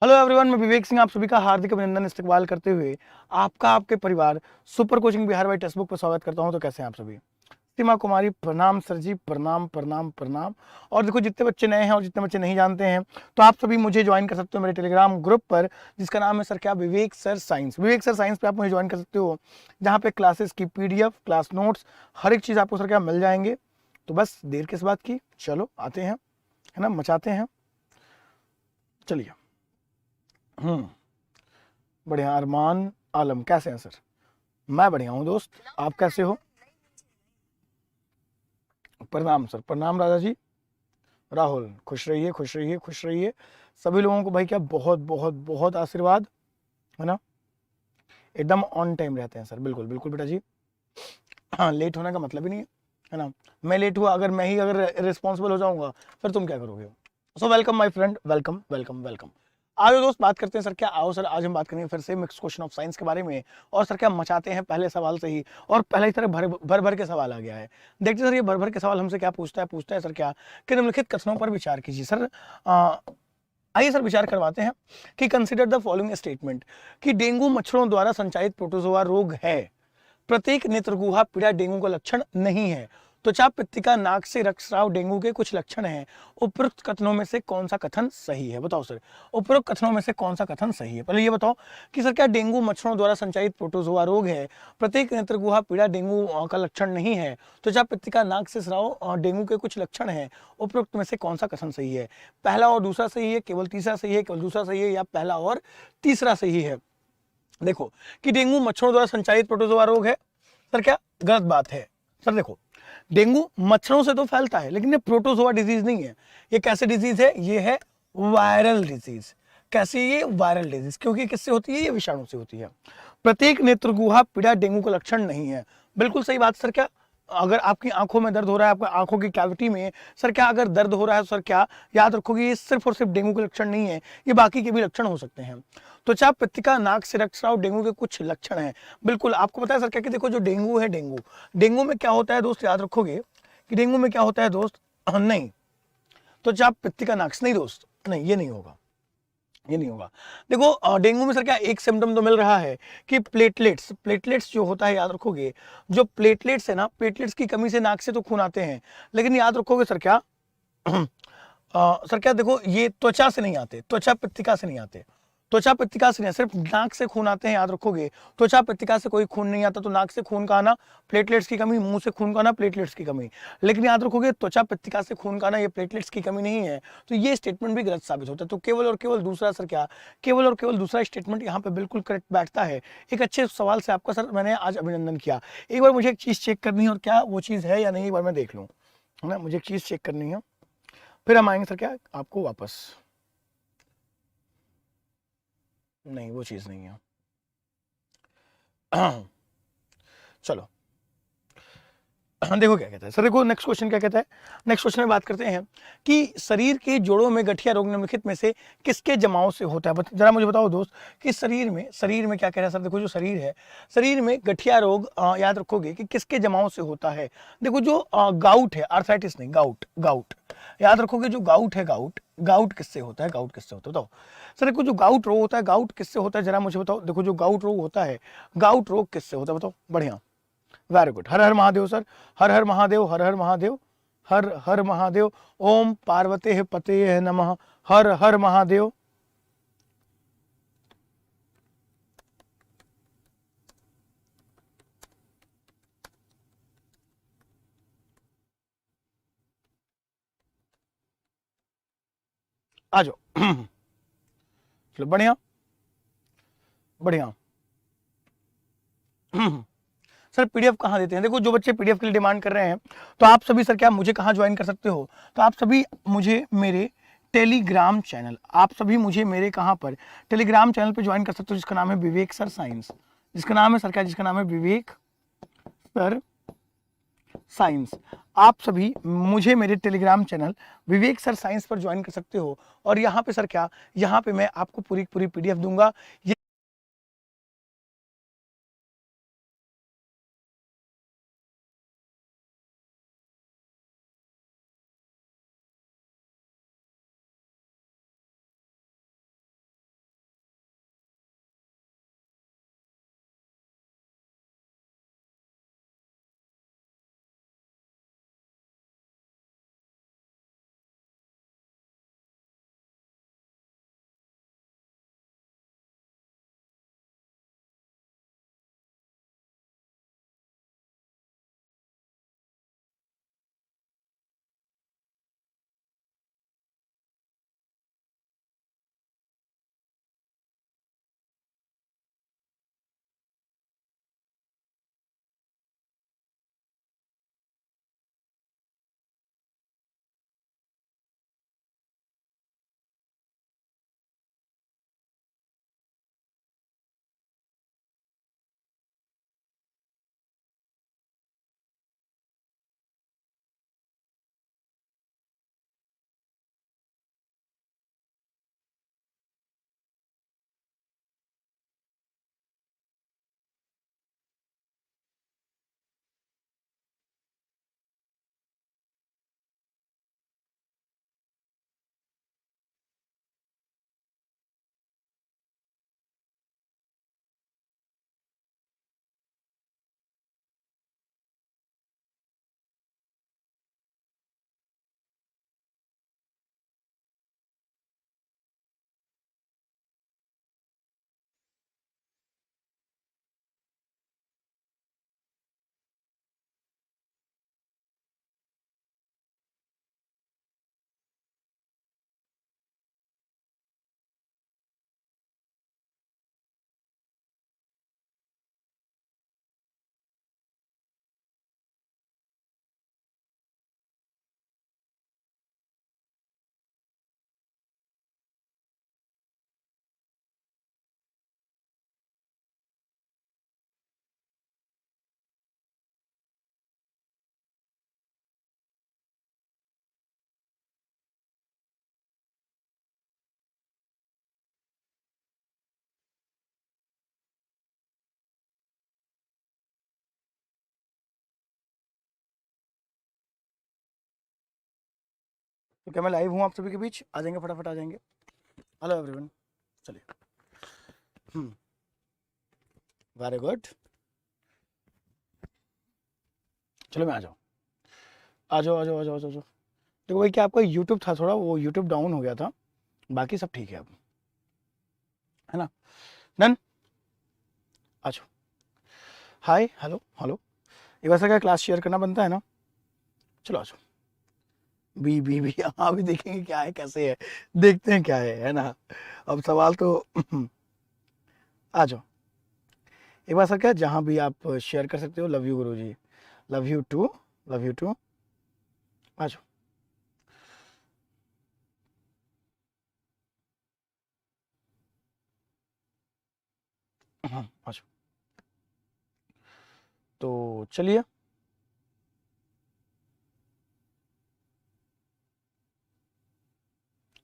Hello everyone, मैं विवेक सिंह आप सभी का हार्दिक अभिनंदन इस्तकबाल करते हुए आपका आपके परिवार super coaching Bihar by text book पर स्वागत करता हूं। तो कैसे हैं आप सभी? सीमा कुमारी प्रणाम सर जी, प्रणाम प्रणाम प्रणाम। और देखो, जितने बच्चे नए हैं और जितने बच्चे नहीं जानते हैं तो आप सभी मुझे ज्वाइन कर सकते हो मेरे टेलीग्राम ग्रुप पर, जिसका नाम है सर क्या, विवेक सर साइंस। विवेक सर साइंस पे आप मुझे ज्वाइन कर सकते हो, जहाँ पे क्लासेस की PDF, क्लास नोट्स, हर एक चीज़ आपको सर क्या मिल जाएंगे। तो बस देर किस बात की, चलो आते हैं, है ना, मचाते हैं। चलिए। बढ़िया। अरमान आलम, कैसे हैं सर? मैं बढ़िया हूँ दोस्त, आप कैसे हो? प्रणाम सर, प्रणाम राजा जी। राहुल, खुश रहिए खुश रहिए खुश रहिए। सभी लोगों को भाई क्या बहुत बहुत बहुत आशीर्वाद, है ना। एकदम ऑन टाइम रहते हैं सर, बिल्कुल बिल्कुल बेटा जी। हाँ, लेट होने का मतलब ही नहीं है ना। मैं लेट हुआ, अगर मैं ही अगर रिस्पॉन्सिबल हो जाऊंगा, फिर तुम क्या करोगे? So welcome my friend, welcome welcome welcome. आओ दोस्त, बात करते हैं सर क्या, आओ सर, आज हम बात करेंगे फिर से मिक्स क्वेश्चन ऑफ साइंस के बारे में। और सर क्या मचाते हैं पहले सवाल से ही, और पहले ही तरह भर भर भर के सवाल आ गया है। देखते सर ये भर भर के सवाल हमसे क्या पूछता है सर क्या, कि निम्नलिखित कथनों पर विचार कीजिए सर। आइए सर विचार करवाते हैं कि कंसिडर द फॉलोइंग स्टेटमेंट, कि डेंगू मच्छरों द्वारा संचालित प्रोटोजोआ रोग है। प्रत्येक नेत्रगुहा पीड़ा डेंगू का लक्षण नहीं है। त्वचा पित्तिका, नाक से रक्तस्राव डेंगू के कुछ लक्षण हैं। उपरोक्त कथनों में से कौन सा कथन सही है? बताओ सर, उपरोक्त कथनों में से कौन सा कथन सही है? पहले ये बताओ कि सर क्या डेंगू मच्छरों द्वारा संचालित प्रोटोजोआ रोग है। प्रत्येक नेत्रगुहा पीड़ा डेंगू का लक्षण नहीं है। त्वचा पित्तिका, नाक से स्राव डेंगू के कुछ लक्षण हैं। उपरोक्त में से कौन सा कथन सही है? पहला और दूसरा सही है, केवल तीसरा सही है, केवल दूसरा सही है, या पहला और तीसरा सही है? देखो कि डेंगू मच्छरों द्वारा संचालित प्रोटोजोआ रोग है, सर क्या गलत बात है? सर देखो, डेंगू मच्छरों से तो फैलता है, लेकिन ये प्रोटोजोआ डिजीज नहीं है। ये कैसे डिजीज है? ये है वायरल डिजीज। कैसे? ये वायरल डिजीज, क्योंकि किससे होती है? ये विषाणु से होती है। प्रत्येक नेत्रगुहा पीड़ा डेंगू का लक्षण नहीं है, बिल्कुल सही बात सर क्या। अगर आपकी आंखों में दर्द हो रहा है, आपकी आंखों की कैविटी में सर क्या अगर दर्द हो रहा है, सर क्या याद रखोगे, ये सिर्फ और सिर्फ डेंगू के लक्षण नहीं है, ये बाकी के भी लक्षण हो सकते हैं। त्वचा पित्तिका, नाक से रक्तस्राव डेंगू के कुछ लक्षण हैं। बिल्कुल आपको पता है सर क्या, कि देखो जो डेंगू है, डेंगू डेंगू में क्या होता है दोस्त, याद रखोगे कि डेंगू में क्या होता है दोस्त। नहीं, त्वचा पित्तिका, नाक से नहीं दोस्त, नहीं, ये नहीं होगा, ये नहीं होगा। देखो डेंगू में सर क्या एक सिम्टम तो मिल रहा है कि प्लेटलेट्स, प्लेटलेट्स जो होता है, याद रखोगे, जो प्लेटलेट्स है ना, प्लेटलेट्स की कमी से नाक से तो खून आते हैं, लेकिन याद रखोगे सर क्या सर क्या देखो, ये त्वचा से नहीं आते, त्वचा पत्तिका से नहीं आते, त्वचा पत्तिका से नहीं, सिर्फ नाक से खून आते हैं, याद रखोगे। त्वचा पत्तिका से कोई खून नहीं आता, तो नाक से खून का आना प्लेटलेट्स की कमी, मुंह से खून का आना प्लेटलेट्स की कमी। लेकिन याद रखोगे त्वचा पत्तिका से खून का आना ये प्लेटलेट्स की कमी नहीं है, तो ये स्टेटमेंट भी गलत साबित होता है। तो केवल और केवल दूसरा सर क्या, केवल और केवल दूसरा स्टेटमेंट यहाँ पे बिल्कुल करेक्ट बैठता है। एक अच्छे सवाल से आपका सर मैंने आज अभिनंदन किया। एक बार मुझे एक चीज चेक करनी है, और क्या वो चीज है या नहीं, एक बार मैं देख लूँ, है ना, मुझे एक चीज चेक करनी है, फिर हम आएंगे सर क्या आपको वापस। नहीं, वो चीज नहीं है। चलो, देखो क्या कहता है सर, देखो नेक्स्ट क्वेश्चन क्या कहता है। नेक्स्ट क्वेश्चन में बात करते हैं कि शरीर के जोड़ों में गठिया रोग निम्नलिखित में से किसके जमाव से होता है? जरा मुझे बताओ दोस्त कि शरीर में क्या कह रहा है सर। देखो जो शरीर है, शरीर में गठिया रोग याद रखोगे कि किसके जमाव से होता है। देखो जो गाउट है, आर्थराइटिस नहीं, गाउट, गाउट याद रखोगे। जो गाउट है, गाउट, गाउट किससे होता है? गाउट किससे होता है बताओ सर। देखो जो गाउट रोग होता है, गाउट किससे होता है, जरा मुझे बताओ। देखो जो गाउट रोग होता है, गाउट रोग किससे होता है बताओ। बढ़िया, वेरी गुड, हर हर महादेव सर, हर हर महादेव, हर हर महादेव, हर हर महादेव। ओम पार्वते पते नमः, हर हर महादेव। आ जाओ। चलो बढ़िया बढ़िया। सर PDF कहाँ देते हैं? देखो जो बच्चे PDF के लिए डिमांड कर रहे हैं, तो आप सभी सर क्या मुझे कहाँ ज्वाइन कर सकते हो? तो आप सभी मुझे मेरे टेलीग्राम चैनल, आप सभी मुझे मेरे कहाँ पर टेलीग्राम चैनल पे ज्वाइन कर सकते हो, जिसका नाम है विवेक सर साइंस। जिसका नाम है सर क्या, जिसका नाम है विवेक सर साइंस। आप सभी मुझे मेरे टेलीग्राम चैनल विवेक सर साइंस पर ज्वाइन कर सकते हो। और यहाँ पे सर क्या, यहाँ पे मैं आपको पूरी पूरी PDF दूंगा। तो क्या मैं लाइव हूँ आप सभी के बीच? आ जाएंगे, फटाफट आ जाएंगे। हेलो एवरीवन, चलिए। वेरी गुड, चलो मैं आ जाओ, आ जाओ आ जाओ आ जाओ आ जाओ। देखो भाई, क्या आपका यूट्यूब था थोड़ा, वो यूट्यूब डाउन हो गया था, बाकी सब ठीक है अब, है ना? डन, आ जाओ। हाय, हेलो हेलो। एक बार सर क्या क्लास शेयर करना बनता है ना? चलो आ जाओ। बी हाँ, भी देखेंगे क्या है, कैसे है, देखते हैं क्या है ना? अब सवाल तो आ जाओ। एक बार सर क्या, जहाँ भी आप शेयर कर सकते हो। Love you guru ji, love you too, love you too. आ जाओ। हाँ आ जाओ। तो चलिए,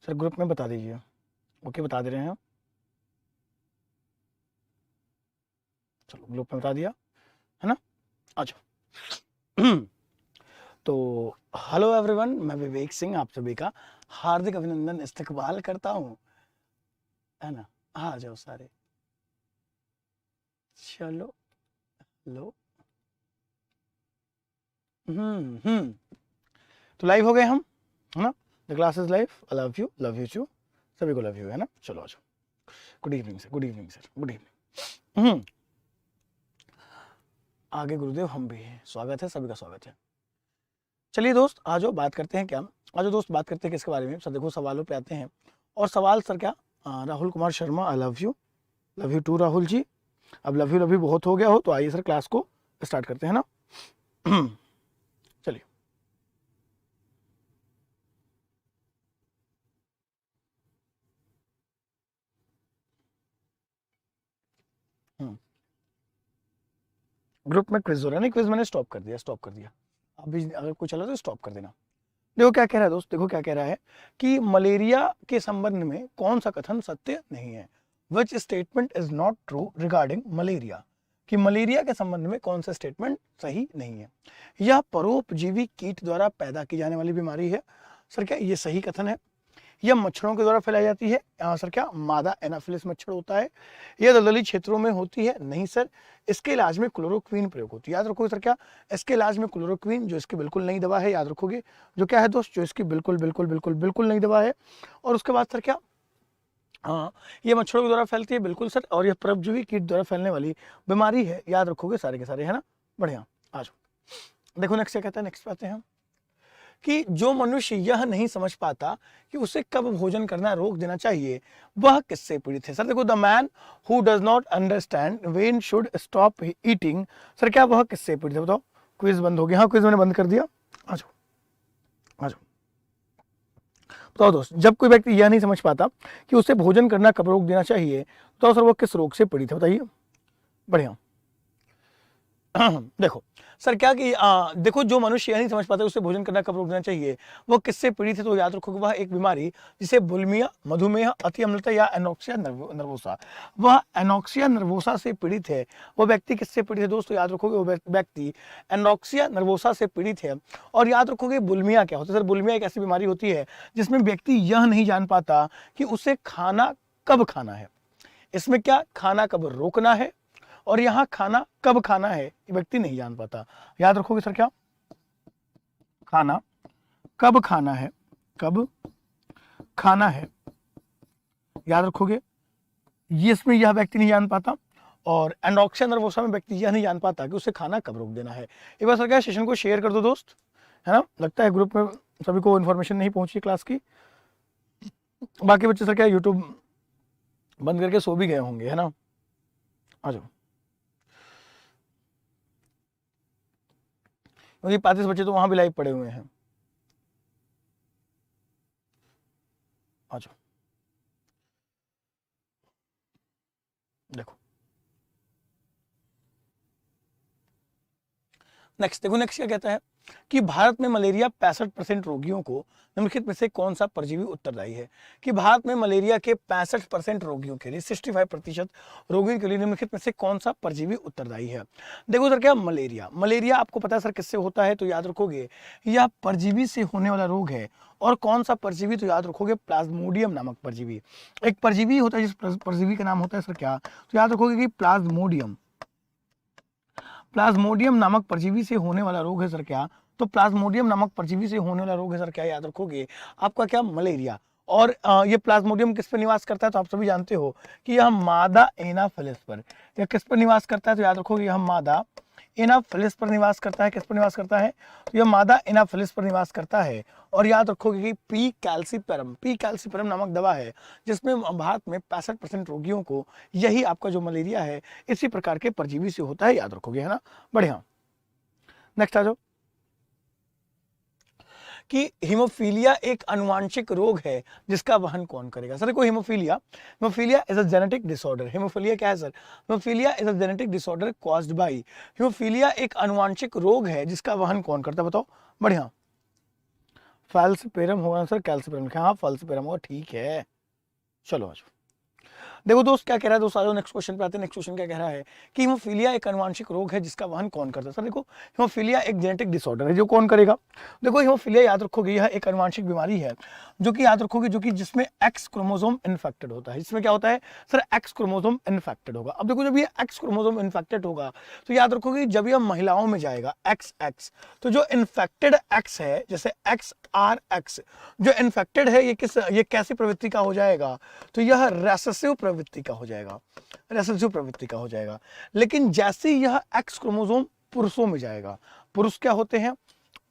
सर ग्रुप में बता दीजिए। ओके, बता दे रहे हैं। चलो ग्रुप में बता दिया, है ना? आ जाओ। तो हेलो एवरीवन, मैं विवेक सिंह आप सभी का हार्दिक अभिनंदन इस्तकबाल करता हूँ, है ना? आ जाओ सारे, चलो लो। हम्म। तो लाइव हो गए हम, है ना? The class is live. I love you too, सभी को लव यू, है ना? चलो आ जाओ। Good evening sir, good evening sir, good evening. आगे गुरुदेव हम भी हैं, स्वागत है, सभी का स्वागत है। चलिए दोस्त, आ जाओ बात करते हैं। क्या आ जाओ दोस्त, बात करते हैं किसके बारे में? सर देखो, सवालों पे आते हैं। और सवाल सर क्या, Rahul Kumar Sharma, I love you too Rahul ji. अब लव यू बहुत हो गया हो तो आइए सर क्लास को स्टार्ट करते हैं ना। चलिए। ग्रुप में क्विज हो रहा है, नहीं क्विज मैंने स्टॉप कर दिया, स्टॉप कर दिया। अभी अगर कुछ चला तो स्टॉप कर देना। देखो क्या कह रहा है दोस्त, देखो क्या कह रहा है कि मलेरिया के संबंध में कौन सा कथन सत्य नहीं है? Which statement is not true regarding malaria? कि मलेरिया के संबंध में कौन सा स्टेटमेंट सही नहीं है? यह परोपजीवी कीट द्वारा पैदा की जाने वाली बीमारी है। सर क्या ये सही कथन है? यह मच्छरों के द्वारा फैलाई जाती है। सर क्या मादा एनाफिलिस मच्छर होता है? यह दलदली क्षेत्रों में होती है? नहीं सर। इसके इलाज में क्लोरोक्वीन प्रयोग होती है। याद रखोगे सर क्या, इसके इलाज में क्लोरोक्वीन, जो इसकी बिल्कुल नई दवा है, याद रखोगे। जो क्या है दोस्त, जो इसकी बिल्कुल बिल्कुल बिल्कुल बिल्कुल नई दवा है। और उसके बाद सर क्या, हाँ, ये मच्छरों के द्वारा फैलती है, बिल्कुल सर। और यह परजीवी कीट द्वारा फैलने वाली बीमारी है, याद रखोगे सारे के सारे, है ना? बढ़िया, आ जाओ। देखो नेक्स्ट क्या कहता है, नेक्स्ट पे आते हैं हम। कि जो मनुष्य यह नहीं समझ पाता कि उसे कब भोजन करना रोक देना चाहिए, वह किससे पीड़ित है? सर देखो, the man who does not understand when should stop eating. Sir क्या वह किससे पीड़ित है? बताओ। क्विज बंद हो गया, हाँ क्विज मैंने बंद कर दिया। आ जाओ आ जाओ। बताओ दोस्त, जब कोई व्यक्ति यह नहीं समझ पाता कि उसे भोजन करना कब रोक देना चाहिए, तो सर वो किस रोग से पीड़ित है, बताइए। बढ़िया। देखो सर क्या कि देखो, जो मनुष्य यह नहीं समझ पाता उसे भोजन करना कब रोक देना चाहिए, वो किससे पीड़ित है? तो याद रखोगे, वह एक बीमारी जिसे बुलिमिया, मधुमेह, अति अम्लता या एनोक्सिया नर्वोसा, वह एनोक्सिया नर्वोसा से पीड़ित है। वो व्यक्ति किससे पीड़ित है दोस्तों? याद रखोगे, वो व्यक्ति एनोक्सिया नर्वोसा से पीड़ित है। और याद रखोगे, बुलिमिया क्या होता है? सर बुलिमिया एक ऐसी बीमारी होती है जिसमें व्यक्ति यह नहीं जान पाता कि उसे खाना कब खाना है। इसमें क्या, खाना कब रोकना है और यहाँ खाना कब खाना है, ये व्यक्ति नहीं जान पाता। याद रखोगे सर क्या, खाना कब खाना है, कब खाना है, याद रखोगे, ये इसमें यह व्यक्ति नहीं जान पाता। और एंडोक्सिया नर्वोसा में व्यक्ति यह नहीं जान पाता कि उसे खाना कब रोक देना है। एक बार सर क्या, सेशन को शेयर कर दो दोस्त, है ना? लगता है ग्रुप में सभी को इन्फॉर्मेशन नहीं पहुंची क्लास की। बाकी बच्चे सर क्या यूट्यूब बंद करके सो भी गए होंगे, है ना? आ जाओ, क्योंकि 35 बच्चे तो वहां भी लाइव पड़े हुए हैं। आ जाओ। देखो नेक्स्ट, देखो नेक्स्ट क्या कहता है कि भारत में मलेरिया 65% रोगियों को निम्नलिखित में से कौन सा परजीवी उत्तरदायी है? कि भारत में मलेरिया के 65% रोगियों के लिए, 65% रोगियों के लिए निम्नलिखित में से कौन सा परजीवी उत्तरदायी है? देखो सर, क्या मलेरिया आपको पता है सर किससे होता है? तो याद रखोगे यह परजीवी से होने वाला रोग है। और कौन सा परजीवी? तो याद रखोगे प्लाज्मोडियम नामक परजीवी। एक परजीवी होता है जिस परजीवी का नाम होता है सर क्या? तो याद रखोगे कि प्लाज्मोडियम नामक परजीवी से होने वाला रोग है सर क्या? तो प्लाज्मोडियम नामक परजीवी से होने वाला रोग है सर क्या? याद रखोगे आपका क्या? मलेरिया। और ये प्लाज्मोडियम किस पर निवास करता है? तो आप सभी जानते हो कि यह मादा एनाफिलिस पर। यह किस पर निवास करता है? तो याद रखोगे यह मादा एनाफिलिस पर निवास करता है। किस पर निवास करता है? तो यह मादा एनाफिलिस पर निवास करता है। और याद रखोगे कि पी कैल्सीपेरम नामक दवा है जिसमें भारत में 65% रोगियों को यही आपका जो मलेरिया है इसी प्रकार के परजीवी से होता है। याद रखोगे, है ना? बढ़िया। नेक्स्ट आ जाओ कि हीमोफीलिया एक अनुवांशिक रोग है जिसका वहन कौन करेगा? सर देखो, haemophilia is a genetic disorder. Haemophilia क्या है sir? Haemophilia is a genetic disorder caused by. Haemophilia एक अनुवांशिक रोग है जिसका वहन कौन करता है? बताओ। बढ़िया। फैल्सिपेरम होगा सर, कैल्सिपेरम। हाँ, फैल्सिपेरम होगा, ठीक है। चलो आज देखो दोस्त क्या कह रहा है दोस्त, आ जाओ नेक्स्ट क्वेश्चन पे आते हैं। नेक्स्ट क्वेश्चन क्या कह रहा है कि हीमोफीलिया एक अनुवांशिक रोग है जिसका वहन कौन करता है? सर देखो, हीमोफीलिया एक जेनेटिक डिसऑर्डर है जो कौन करेगा? देखो, हीमोफीलिया याद रखोगे यह एक अनुवांशिक बीमारी है जो कि याद रखोगे जो कि जिसमें एक्स क्रोमोसोम इन्फेक्टेड होता है। जिसमें क्या होता है सर? एक्स क्रोमोसोम इन्फेक्टेड होगा। अब देखो, जब ये एक्स क्रोमोसोम इन्फेक्टेड होगा तो याद रखोगे जब यह महिलाओं में जाएगा एक्स, तो जो इन्फेक्टेड एक्स है, जैसे XRX जो इन्फेक्टेड है, ये कैसी प्रवृत्ति का हो जाएगा? तो यह रेसेसिव प्रवृत्ति का हो जाएगा। लेकिन जैसे यह एक्स क्रोमोसोम पुरुषों में जाएगा, पुरुष क्या होते हैं?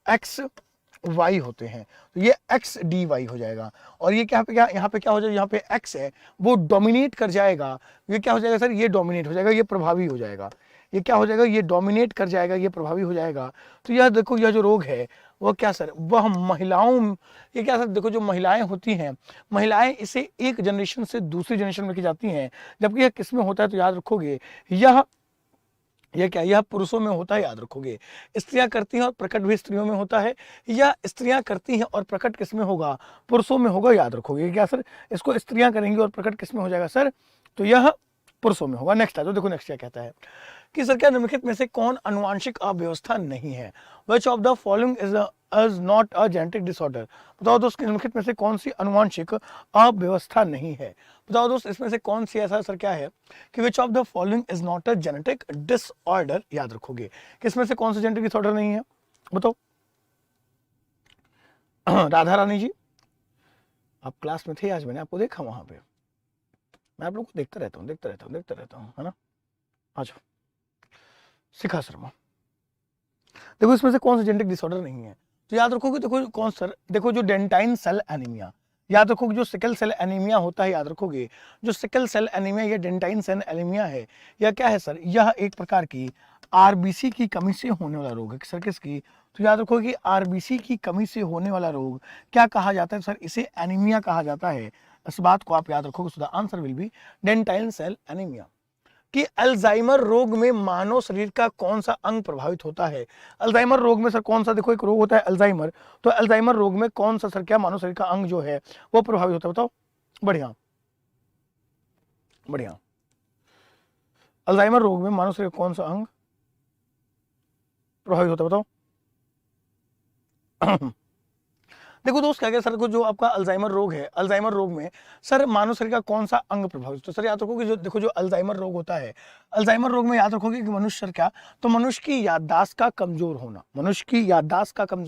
XY होते हैं, तो ये XDY हो जाएगा। और ये यहाँ पे क्या हो जाएगा? यहाँ पे X है वो डोमिनेट कर जाएगा। ये क्या हो जाएगा सर? ये डोमिनेट हो जाएगा, ये प्रभावी हो जाएगा। ये क्या हो जाएगा? ये डोमिनेट कर जाएगा, ये प्रभावी हो जाएगा। तो यह देखो, यह जो रोग है वो क्या सर? वह महिलाओं, ये क्या सर? देखो, जो महिलाएं होती हैं, महिलाएं इसे एक जनरेशन से दूसरी जनरेशन में लेके जाती हैं। जबकि यह किस में होता है? तो याद रखोगे यह पुरुषों में होता है। याद रखोगे, स्त्रियां करती हैं और प्रकट भी स्त्रियों में होता है। या स्त्रियां करती हैं और प्रकट किस में होगा? पुरुषों में होगा। याद रखोगे क्या सर? इसको स्त्रियां करेंगी और प्रकट किस में हो जाएगा सर? तो यह पुरुषों में होगा। नेक्स्ट है, तो देखो नेक्स्ट क्या कहता है कि सर क्या निम्नलिखित में से कौन अनुवांशिक अव्यवस्था नहीं है? Which of the following is not a genetic disorder? बताओ दोस्त, निम्नलिखित में से कौन सी अनुवांशिक अव्यवस्था नहीं है? बताओ दोस्त, इसमें से कौन सी ऐसा सर क्या है कि which of the following is not a genetic disorder? याद रखोगे किसमें से कौन सा जेनेटिक डिसऑर्डर नहीं है? बताओ। राधा रानी जी, आप क्लास में थे आज? मैंने आपको देखा वहां पे। मैं आप लोग को देखता रहता हूँ, है ना? अच्छा, शिखा शर्मा, देखो इसमें से कौन सा जेनेटिक डिसऑर्डर नहीं है? तो याद रखोगे, देखो कौन सर? देखो, जो डेंटाइन सेल एनीमिया, याद रखोगे जो सिकल सेल एनीमिया होता है, याद रखोगे जो सिकल सेल एनीमिया या डेंटाइन सेल एनीमिया है, यह क्या है सर? यह एक प्रकार की आरबीसी की कमी से होने वाला रोग है। सर किसकी? तो याद रखोगे कि आरबीसी की कमी से होने वाला रोग क्या कहा जाता है सर? इसे एनीमिया कहा जाता है। इस बात को आप याद रखोगे। So the answer will be dentine cell anaemia. कि अल्जाइमर रोग में मानव शरीर का कौन सा अंग प्रभावित होता है? अल्जाइमर रोग में सर कौन सा? देखो, एक रोग होता है अल्जाइमर, तो अल्जाइमर रोग में कौन सा सर क्या मानव शरीर का अंग जो है वो प्रभावित होता है? बताओ। बढ़िया बढ़िया। अल्जाइमर रोग में मानव शरीर का कौन सा अंग प्रभावित होता है? बताओ। देखो दोस्त, क्या सर को जो आपका अल्जाइमर रोग है, अल्जाइमर रोग में सर मानव शरीर का कौन सा अंग प्रभावित? तो सर याद रखोगे जो देखो जो अल्जाइमर रोग होता है, अल्जाइमर रोग में याद रखोगे कि मनुष्य क्या? तो मनुष्य की याददाश्त का कमजोर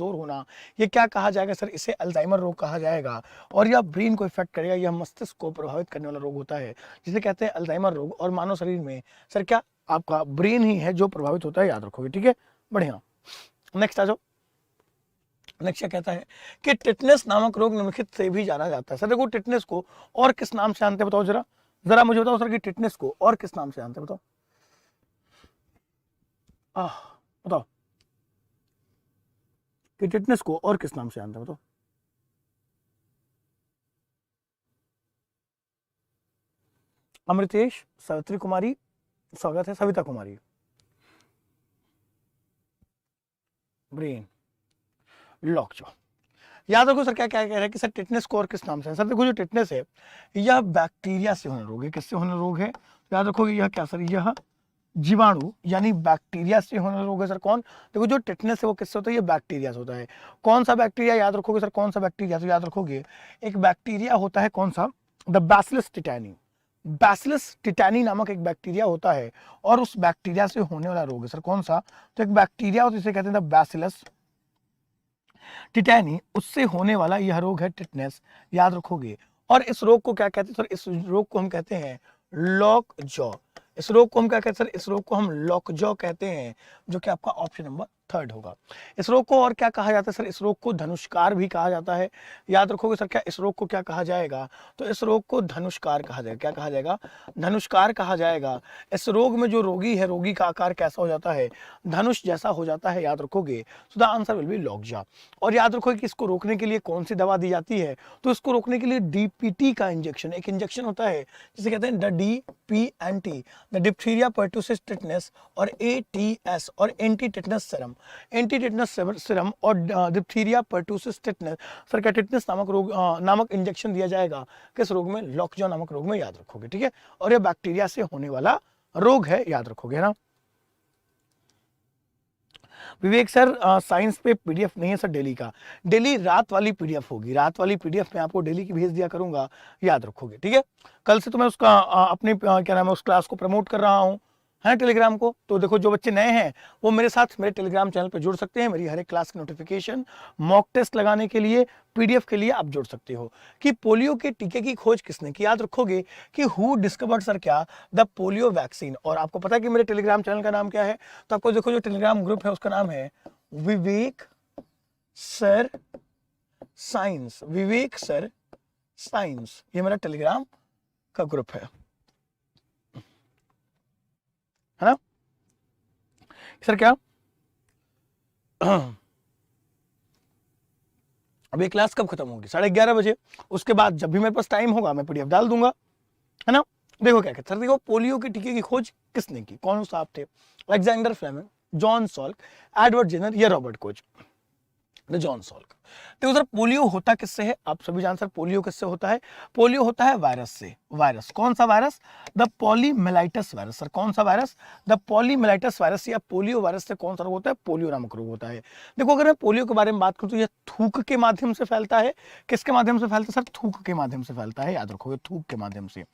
होना, ये क्या कहा जाएगा सर? इसे अल्जाइमर रोग कहा जाएगा। और यह ब्रेन को इफेक्ट करेगा, यह मस्तिष्क को प्रभावित करने वाला रोग होता है जिसे कहते हैं अल्जाइमर रोग। और मानव शरीर में सर क्या आपका ब्रेन ही है जो प्रभावित होता है। याद रखोगे, ठीक है? बढ़िया। नेक्स्ट आ जाओ। नेक्स्ट क्या कहता है कि टिटनेस नामक रोग निम्नलिखित से भी जाना जाता है। सर देखो, टिटनेस को और किस नाम से जानते हैं? बताओ जरा जरा मुझे बताओ सर कि टिटनेस को और किस नाम से जानते हैं? बताओ। बताओ कि टिटनेस को और किस नाम से जानते हैं? बताओ। अमृतेश, सावित्री कुमारी, स्वागत है। सविता कुमारी, ब्रेन। Lock jaw. याद रखो सर क्या क्या कह रहा है कि सर टिटनेस को और किस नाम से है? सर देखो जो टिटनेस है यह बैक्टीरिया से होने रोग है। किससे होने रोग है? याद रखोगे यह क्या सर, यह जीवाणु यानी बैक्टीरिया से होने रोग है। सर कौन? देखो जो टिटनेस है वो किससे होता है? ये बैक्टीरिया से होता है। कौन सा बैक्टीरिया? याद रखोगे सर कौन सा बैक्टीरिया? तो याद रखोगे एक बैक्टीरिया होता है, कौन सा? The bacillus टिटैनी। बैसिलस टिटैनी नामक एक बैक्टीरिया होता है और उस बैक्टीरिया से होने वाला रोग है सर कौन सा? तो एक बैक्टीरिया होता है जिसे कहते हैं द बैसिलस टिटैनी, उससे होने वाला यह रोग है टिटनेस। याद रखोगे। और इस रोग को क्या कहते हैं सर? इस रोग को हम कहते हैं लॉक जॉ। इस रोग को हम क्या कहते हैं सर? इस रोग को हम लॉक जॉ कहते हैं, जो कि आपका ऑप्शन नंबर 3 होगा। इस रोग को और क्या कहा जाता है सर? इस रोग को धनुष्कार भी कहा जाता है। याद रखोगे सर क्या इस रोग को क्या कहा जाएगा? तो इस रोग को धनुष्कार कहा जाएगा। क्या कहा जाएगा? धनुष्कार कहा जाएगा। इस रोग में जो रोगी है, रोगी का आकार कैसा हो जाता है? धनुष जैसा हो जाता है। याद रखोगे। So the answer will B lockjaw. और याद रखोगे कि इसको रोकने के लिए कौन सी दवा दी जाती है? तो इसको रोकने के लिए डीपीटी का इंजेक्शन, एक इंजेक्शन होता है जिसे कहते हैं डीपीएनटी, द डिप्थीरिया पर्टुसिस टिटनेस, और एटीएस और anti tetanus serum. Anti tetanus serum और डिप्थीरिया पर्टुसिस टिटनेस सर क्या टिटनेस नामक रोग नामक इंजेक्शन दिया जाएगा किस रोग में? लॉकजॉ नामक रोग में। याद रखोगे। ठीक है। और यह बैक्टीरिया से होने वाला रोग है। याद रखोगे ना। विवेक सर साइंस पे पीडीएफ नहीं है सर डेली का। डेली रात वाली पीडीएफ होगी। रात वाली पीडीएफ मैं आपको डेली की भेज दिया करूंगा। याद रखोगे। ठीक है। कल से तो मैं उसका अपनी क्या नाम है उस क्लास को प्रमोट कर रहा हूँ है टेलीग्राम को। तो देखो जो बच्चे नए हैं वो मेरे साथ मेरे टेलीग्राम चैनल पर जुड़ सकते हैं। मेरी हर एक क्लास की नोटिफिकेशन, मॉक टेस्ट लगाने के लिए, पीडीएफ के लिए आप जुड़ सकते हो। कि पोलियो के टीके की खोज किसने की? याद रखोगे कि हु डिस्कवर्ड सर क्या? The polio vaccine. और आपको पता है कि मेरे टेलीग्राम चैनल का नाम क्या है? तो आपको देखो जो टेलीग्राम ग्रुप है उसका नाम है विवेक सर साइंस। विवेक सर साइंस, ये मेरा टेलीग्राम का ग्रुप है ना सर? क्या अब ये क्लास कब खत्म होगी? 11:30 बजे। उसके बाद जब भी मेरे पास टाइम होगा मैं पीडीएफ डाल दूंगा, है ना। देखो क्या कहते सर, देखो पोलियो के टीके की खोज किसने की? कौन साहब थे? Alexander Fleming, John Salk, Edward Jenner या रॉबर्ट कोच? John Salk. देखो सर पोलियो होता किससे है? आप सभी जान सर पोलियो किससे होता है? पोलियो होता है वायरस से। वायरस कौन सा virus? The poliomyelitis virus. Sir कौन सा वायरस? द पॉलीमेलाइटिस वायरस या पोलियो वायरस से कौन सा रोग होता है? पोलियो नामक रोग होता है। देखो अगर मैं पोलियो के बारे में बात करूं तो यह थूक के माध्यम से फैलता है। किसके माध्यम से फैलता है सर? थूक के माध्यम से फैलता है। याद रखोगे, थूक के माध्यम से।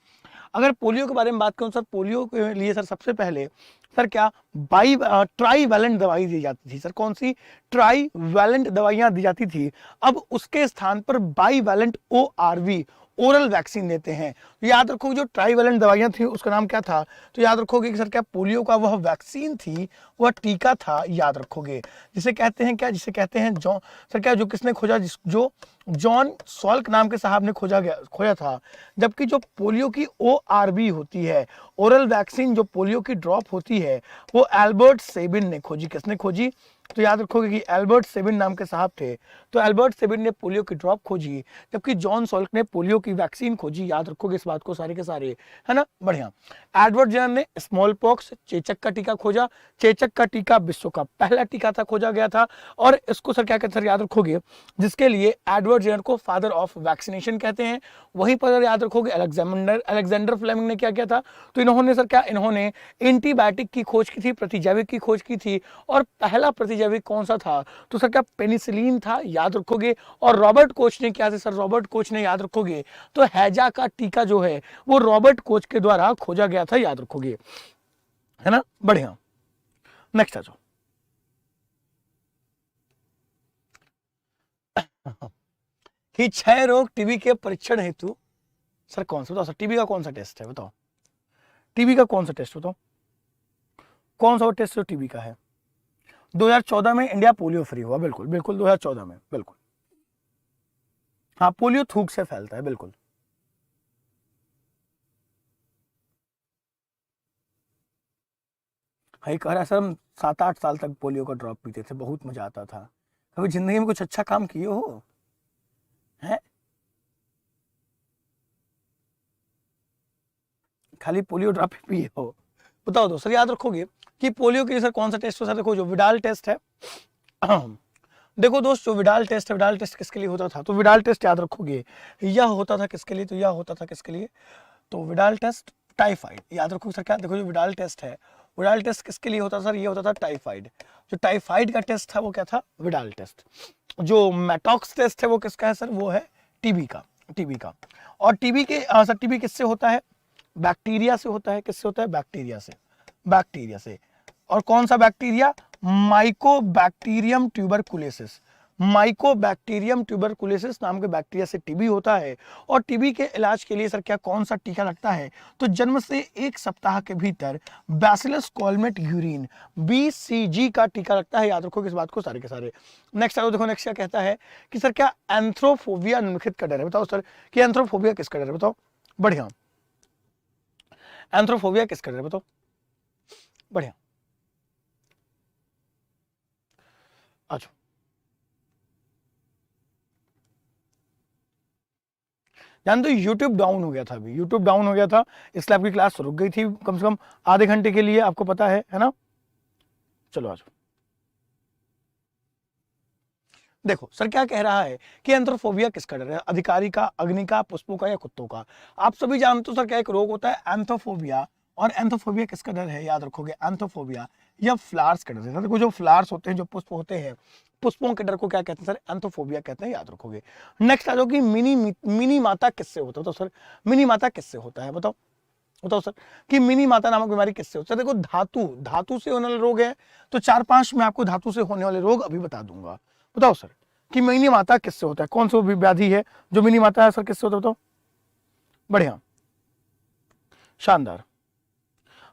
अगर पोलियो के बारे में बात करूं सर, पोलियो के लिए सर सबसे पहले सर क्या ट्राईवैलेंट दवाई दी जाती थी। सर कौन सी? ट्राईवैलेंट दवाइयां दी जाती थी। अब उसके स्थान पर बाईवैलेंट ORV ओरल वैक्सीन देते हैं। तो याद रखोगे जो ट्राईवैलेंट दवाइयां थी उसका नाम क्या था? तो याद रखोगे कि सर क्या पोलियो का वह वैक्सीन थी, वह टीका था। याद रखोगे जिसे कहते हैं क्या? जिसे कहते हैं सर क्या जो किसने खोजा? जो जॉन सॉल्क नाम के साहब ने खोजा था। जबकि जो पोलियो की ORV होती है, ओरल वैक्सीन, जो पोलियो की ड्रॉप होती है, वो एल्बर्ट सेबिन ने खोजी। किसने खोजी? तो याद रखोगे कि एल्बर्ट सेबिन नाम के साहब थे। तो एल्बर्ट सेबिन ने पोलियो की ड्रॉप खोजी, जबकि जॉन सॉल्क ने पोलियो की वैक्सीन खोजी। याद रखोगे इस बात को सारे के सारे, है ना। बढ़िया। एडवर्ड जेनर ने स्मॉल पॉक्स, चेचक का टीका खोजा। चेचक का टीका विश्व का पहला टीका था, खोजा गया था। और इसको सर क्या कहते हैं? याद रखोगे जिसके लिए एडवर्ड जेनर को फादर ऑफ वैक्सीनेशन कहते हैं। वहीं पर याद रखोगे अलेक्जेंडर फ्लेमिंग ने क्या किया था? तो इन्होंने सर क्या, इन्होंने एंटीबायोटिक की खोज की थी, प्रतिजैविक की खोज की थी। और पहला प्रतिजैविक कौन सा था? तो सर क्या पेनिसिलिन था। याद रखोगे। और रॉबर्ट कोच ने क्या था सर? रॉबर्ट कोच ने, याद रखोगे, तो हैजा का टीका जो है वो रॉबर्ट कोच के द्वारा खोजा गया था। याद रखोगे, है ना। बढ़िया। नेक्स्ट आ जाओ। कि क्षय रोग टीबी के परीक्षण हेतु सर कौन सा? बताओ सर टीबी का कौन सा टेस्ट है? बताओ टीबी का कौन सा टेस्ट? बताओ कौन सा टेस्ट जो टीबी का है? 2014 में इंडिया पोलियो फ्री हुआ। बिल्कुल बिल्कुल 2014 में, बिल्कुल। हाँ पोलियो थूक से फैलता है, बिल्कुल। भाई कह रहा है सर हम 7-8 साल तक पोलियो का ड्रॉप पीते थे, बहुत मजा आता था। कभी जिंदगी में कुछ अच्छा काम किए हो? है खाली पोलियो ड्रॉप पिए हो? बताओ तो सर। याद रखोगे कि पोलियो के लिए सर कौन सा टेस्ट हो? सर देखो जो विडाल टेस्ट है देखो दोस्त, जो विडाल टेस्ट है, विडाल टेस्ट किसके लिए होता था? तो विडाल टेस्ट याद रखोगे, यह होता था किसके लिए? तो यह होता था किसके लिए? तो विडाल टेस्ट टाइफाइड, याद रखो सर क्या? देखो जो विडाल टेस्ट है, विडाल टेस्ट किसके लिए होता था सर? ये होता था टाइफाइड। जो टाइफाइड का टेस्ट था वो क्या था? Widal test. जो मैटॉक्स टेस्ट है वो किसका है सर? वो है टीबी का, टीबी का। और टीबी के सर टीबी किससे होता है? बैक्टीरिया से होता है। किससे होता है? बैक्टीरिया से, बैक्टीरिया से। और कौन सा bacteria? Mycobacterium tuberculosis, Mycobacterium tuberculosis नाम के बैक्टीरिया से टीबी होता है। और टीबी के इलाज के लिए सर क्या कौन सा टीका लगता है? तो जन्म से 1 सप्ताह के भीतर बैसिलस कॉलमेट यूरिन BCG का टीका लगता है। याद रखो इस बात को सारे के सारे। नेक्स्ट आओ, देखो नेक्स्ट क्या कहता है कि सर क्या एंथ्रोफोबिया निम्नलिखित का डर है? बताओ सर कि एंथ्रोफोबिया किसका डर है? बताओ। बढ़िया, एंथ्रोफोबिया किसका डर है? बताओ। बढ़िया, अच्छा। जानते हो यूट्यूब डाउन हो गया था, अभी यूट्यूब डाउन हो गया था, इसलिए आपकी क्लास रुक गई थी कम से कम आधे घंटे के लिए, आपको पता है ना? चलो आ जाओ। देखो सर क्या कह रहा है कि एंथ्रोफोबिया किसका डर है? अधिकारी का, अग्नि का, पुष्पों का या कुत्तों का? आप सभी जानते हो सर क्या एक रोग होता है एंथ्रोफोबिया। और एंथ्रोफोबिया किसका डर है? याद रखोगे एंथ्रोफोबिया या फ्लावर्स का डर है। देखो जो फ्लावर्स होते हैं, जो पुष्प होते हैं, पुष्पों के डर को क्या कहते हैं सर? एंथ्रोफोबिया कहते हैं, याद रखोगे। नेक्स्ट आ जाओ कि मिनी माता किससे होता है? तो सर मिनी माता किससे होता है? बताओ, बताओ सर कि मिनी माता नामक बीमारी किससे होती है? देखो धातु, धातु से होने वाले रोग है, तो 4-5 मैं आपको धातु से होने वाले रोग अभी बता दूंगा। बताओ सर कि मिनी माता किससे होता है? कौन सी व्याधि है जो मिनी माता है सर? किससे होता है? बताओ। बढ़िया, शानदार।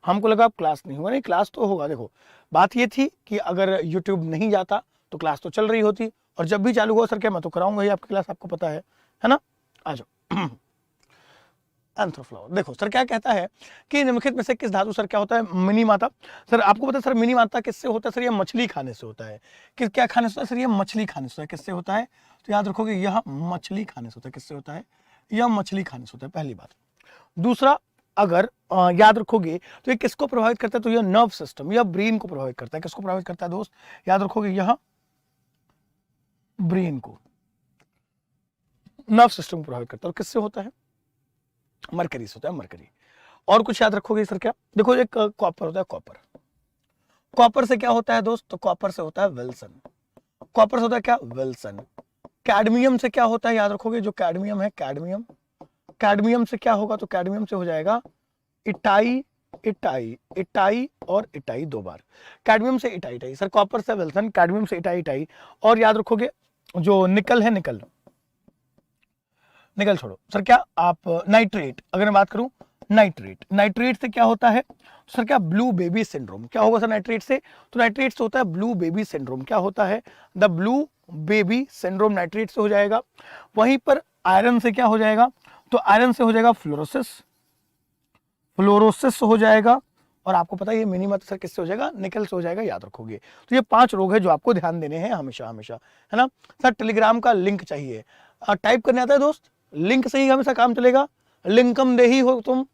हमको लगा अब क्लास नहीं होगा, नहीं क्लास तो होगा। देखो बात ये थी कि अगर यूट्यूब नहीं जाता तो क्लास तो चल रही होती, और जब भी चालू हुआ सर क्या मैं तो कराऊंगा ही आपकी क्लास, आपको पता है ना? आ जाओ। एंथ्रोफ्लावर, देखो सर क्या कहता है कि निम्नलिखित में से किस धातु सर क्या होता है? मिनी माता। सर आपको पता है सर मिनी माता किससे होता है सर? ये मछली खाने से होता है। किस क्या खाने से होता है सर? ये मछली खाने से होता है। किससे होता है? तो याद रखोगे यह मछली खाने से होता है। किससे होता है? यह मछली खाने से होता है, पहली बात। दूसरा, अगर याद रखोगे तो ये किसको प्रभावित करता है? तो यह नर्व सिस्टम या ब्रेन को प्रभावित करता है। किसको प्रभावित करता है दोस्त? याद रखोगे यह ब्रेन को, नर्व सिस्टम को प्रभावित करता है। और किससे होता है? मरकरी से होता है, मरकरी। और कुछ याद रखोगे सर क्या? देखो एक कॉपर होता है, कॉपर। कॉपर से क्या होता है दोस्त? तो कॉपर से होता है विल्सन। कॉपर से होता है क्या? विल्सन। कैडमियम से क्या होता है? याद रखोगे जो कैडमियम है, कैडमियम। कैडमियम से क्या होगा? तो कैडमियम से हो जाएगा इटाई, इटाई, इटाई और इटाई 2 बार। कैडमियम से इटाई, इटाई सर। कॉपर से विल्सन, कैडमियम से इटाई, इटाई। और याद रखोगे जो निकल है, निकल, निकल छोड़ो सर क्या आप नाइट्रेट, अगर मैं बात करूं नाइट्रेट, नाइट्रेट से क्या होता है सर? क्या ब्लू बेबी सिंड्रोम। क्या होगा सर नाइट्रेट से? तो नाइट्रेट से होता है ब्लू बेबी सिंड्रोम। क्या होता है? The blue baby syndrome nitrate से हो जाएगा। वहीं पर आयरन से क्या हो जाएगा? तो आयरन से हो जाएगा फ्लोरोसिस, फ्लोरोसिस हो जाएगा। और आपको पता है ये मिनी माता सर किससे हो जाएगा? निकल से हो जाएगा, याद रखोगे। तो ये 5 रोग है जो आपको ध्यान देने हैं हमेशा हमेशा, है ना? सर टेलीग्राम का लिंक चाहिए, टाइप करने आता है दोस्त? लिंक से ही हमेशा काम चलेगा। लिंकम दे ही हो तुम,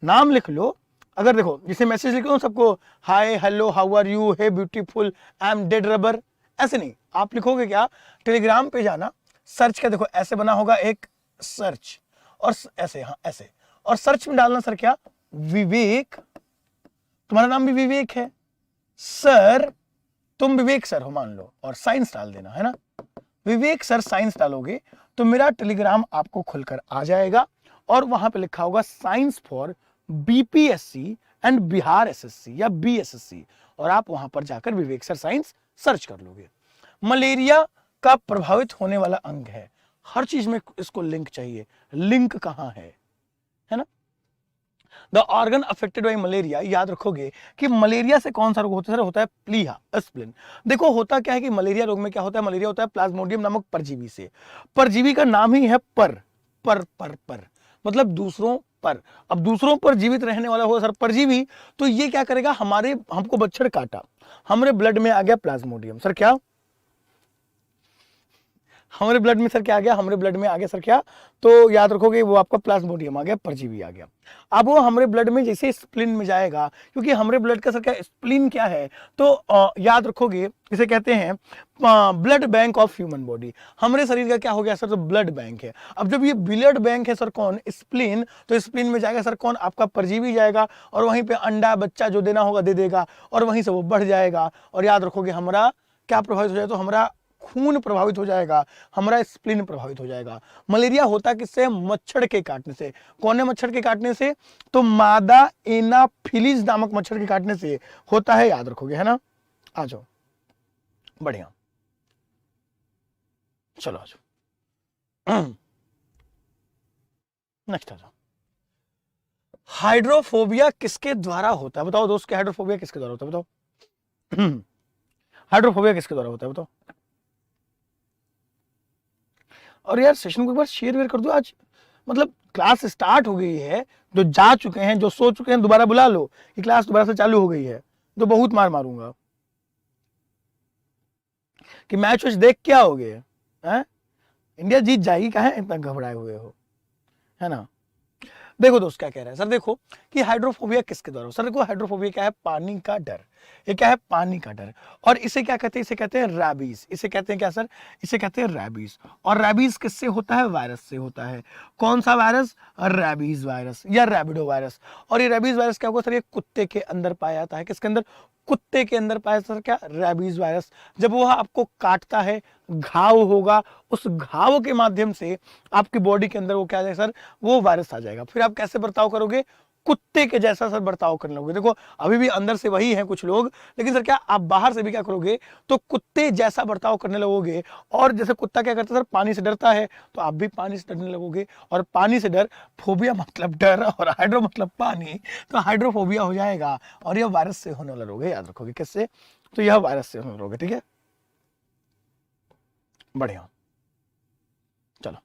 नाम लिख लो। अगर देखो जिसे मैसेज लिख लो सबको, hi hello how are you, hey beautiful, I am dead rubber, ऐसे नहीं। आप लिखोगे क्या? टेलीग्राम पे जाना, सर्च का देखो ऐसे बना होगा एक सर्च, और ऐसे, हाँ ऐसे, और सर्च में डालना सर क्या? विवेक, तुम्हारा नाम भी विवेक है सर, तुम विवेक सर हो मान लो, और साइंस डाल देना, है ना? विवेक सर साइंस डालोगे तो मेरा टेलीग्राम आपको खुलकर आ जाएगा, और वहां पे लिखा होगा science for BPSC and Bihar SSC या बीएसएससी, और आप वहां पर जाकर विवेक सर साइंस सर्च कर लोगे। मलेरिया का प्रभावित होने वाला अंग है, हर चीज में इसको लिंक चाहिए। लिंक कहां है ना? The organ affected by malaria, याद रखोगे कि मलेरिया से कौन सा रोग होता है? होता है प्लीहा, स्प्लिन। देखो होता क्या है कि मलेरिया रोग में क्या होता है? मलेरिया होता है प्लाज्मोडियम नामक परजीवी से। परजीवी का नाम ही है पर मतलब दूसरों पर। अब दूसरों पर जीवित रहने वाला होगा सर परजीवी, तो ये क्या करेगा? हमको बच्छर काटा, हमारे ब्लड में आ गया प्लाज्मोडियम सर, क्या हमारे ब्लड में सर क्या आ गया, हमारे ब्लड में आ गया सर क्या, तो याद रखोगे वो आपका प्लाज्मोडियम आ गया, परजीवी आ गया। अब वो हमारे ब्लड में जैसे स्प्लीन में जाएगा, क्योंकि हमारे ब्लड का सर क्या स्प्लीन क्या है, तो याद रखोगे इसे कहते हैं blood bank of human body. हमारे शरीर का क्या हो गया सर, तो ब्लड बैंक है। अब जब ये ब्लड बैंक है सर कौन, स्प्लीन, तो स्प्लीन में जाएगा सर कौन, आपका परजीवी जाएगा, और वहीं पे अंडा बच्चा जो देना होगा दे देगा, और वहीं से वो बढ़ जाएगा। और याद रखोगे हमारा क्या प्रभावित हो जाए, तो हमारा खून प्रभावित हो जाएगा, हमारा स्प्लीन प्रभावित हो जाएगा। मलेरिया होता किससे, मच्छर के काटने से। कौन है मच्छर के काटने से, तो मादा एनाफिलीज नामक मच्छर के काटने से होता है, याद रखोगे, है ना। आ जाओ, बढ़िया, चलो आ जाओ, नेक्स्ट आ जाओ। हाइड्रोफोबिया किसके द्वारा होता है, बताओ दोस्त, के हाइड्रोफोबिया किसके द्वारा होता है, बताओ। हाइड्रोफोबिया किसके द्वारा होता है, बताओ। और यार सेशन को एक बार शेयर वेयर कर दो आज, मतलब क्लास स्टार्ट हो गई है, जो जा चुके हैं, जो सो चुके हैं, दोबारा बुला लो कि क्लास दोबारा से चालू हो गई है, तो बहुत मार मारूंगा कि मैच वैच देख क्या हो गए हैं, इंडिया जीत जाएगी, कहाँ इतना घबराए हुए हो, है ना। देखो दोस्त क्या कह रहा है सर, देखो कि हाइड्रोफोबिया किसके द्वारा, सर देखो हाइड्रोफोबिया क्या है, पानी का डर। ये क्या है, पानी का डर। और इसे क्या कहते हैं, इसे कहते हैं रैबीज। इसे कहते हैं क्या सर, इसे कहते हैं रैबीज। और रैबीज किससे होता है, वायरस से होता है। कौन सा वायरस, रैबीज वायरस या रैबिडो वायरस। और ये रैबीज वायरस क्या होगा सर, ये कुत्ते के अंदर पाया जाता है, किसके अंदर, कुत्ते के अंदर पाया जाता है क्या, रैबीज वायरस। जब वो आपको काटता है, घाव होगा, उस घाव के माध्यम से आपकी बॉडी के अंदर वो क्या आ जाएगा सर, वो वायरस आ जाएगा। फिर आप कैसे बर्ताव करोगे, कुत्ते के जैसा सर बर्ताव करने लगोगे। देखो अभी भी अंदर से वही हैं कुछ लोग, लेकिन सर क्या आप बाहर से भी क्या करोगे, तो कुत्ते जैसा बर्ताव करने लगोगे। और जैसे कुत्ता क्या करता है सर, पानी से डरता है, तो आप भी पानी से डरने लगोगे। और पानी से डर, फोबिया मतलब डर, और हाइड्रो मतलब पानी, तो हाइड्रोफोबिया हो जाएगा। और यह वायरस से होने वाला रोग है, याद रखोगे किससे, तो यह वायरस से होने वाला रोग है, ठीक है, बढ़िया। चलो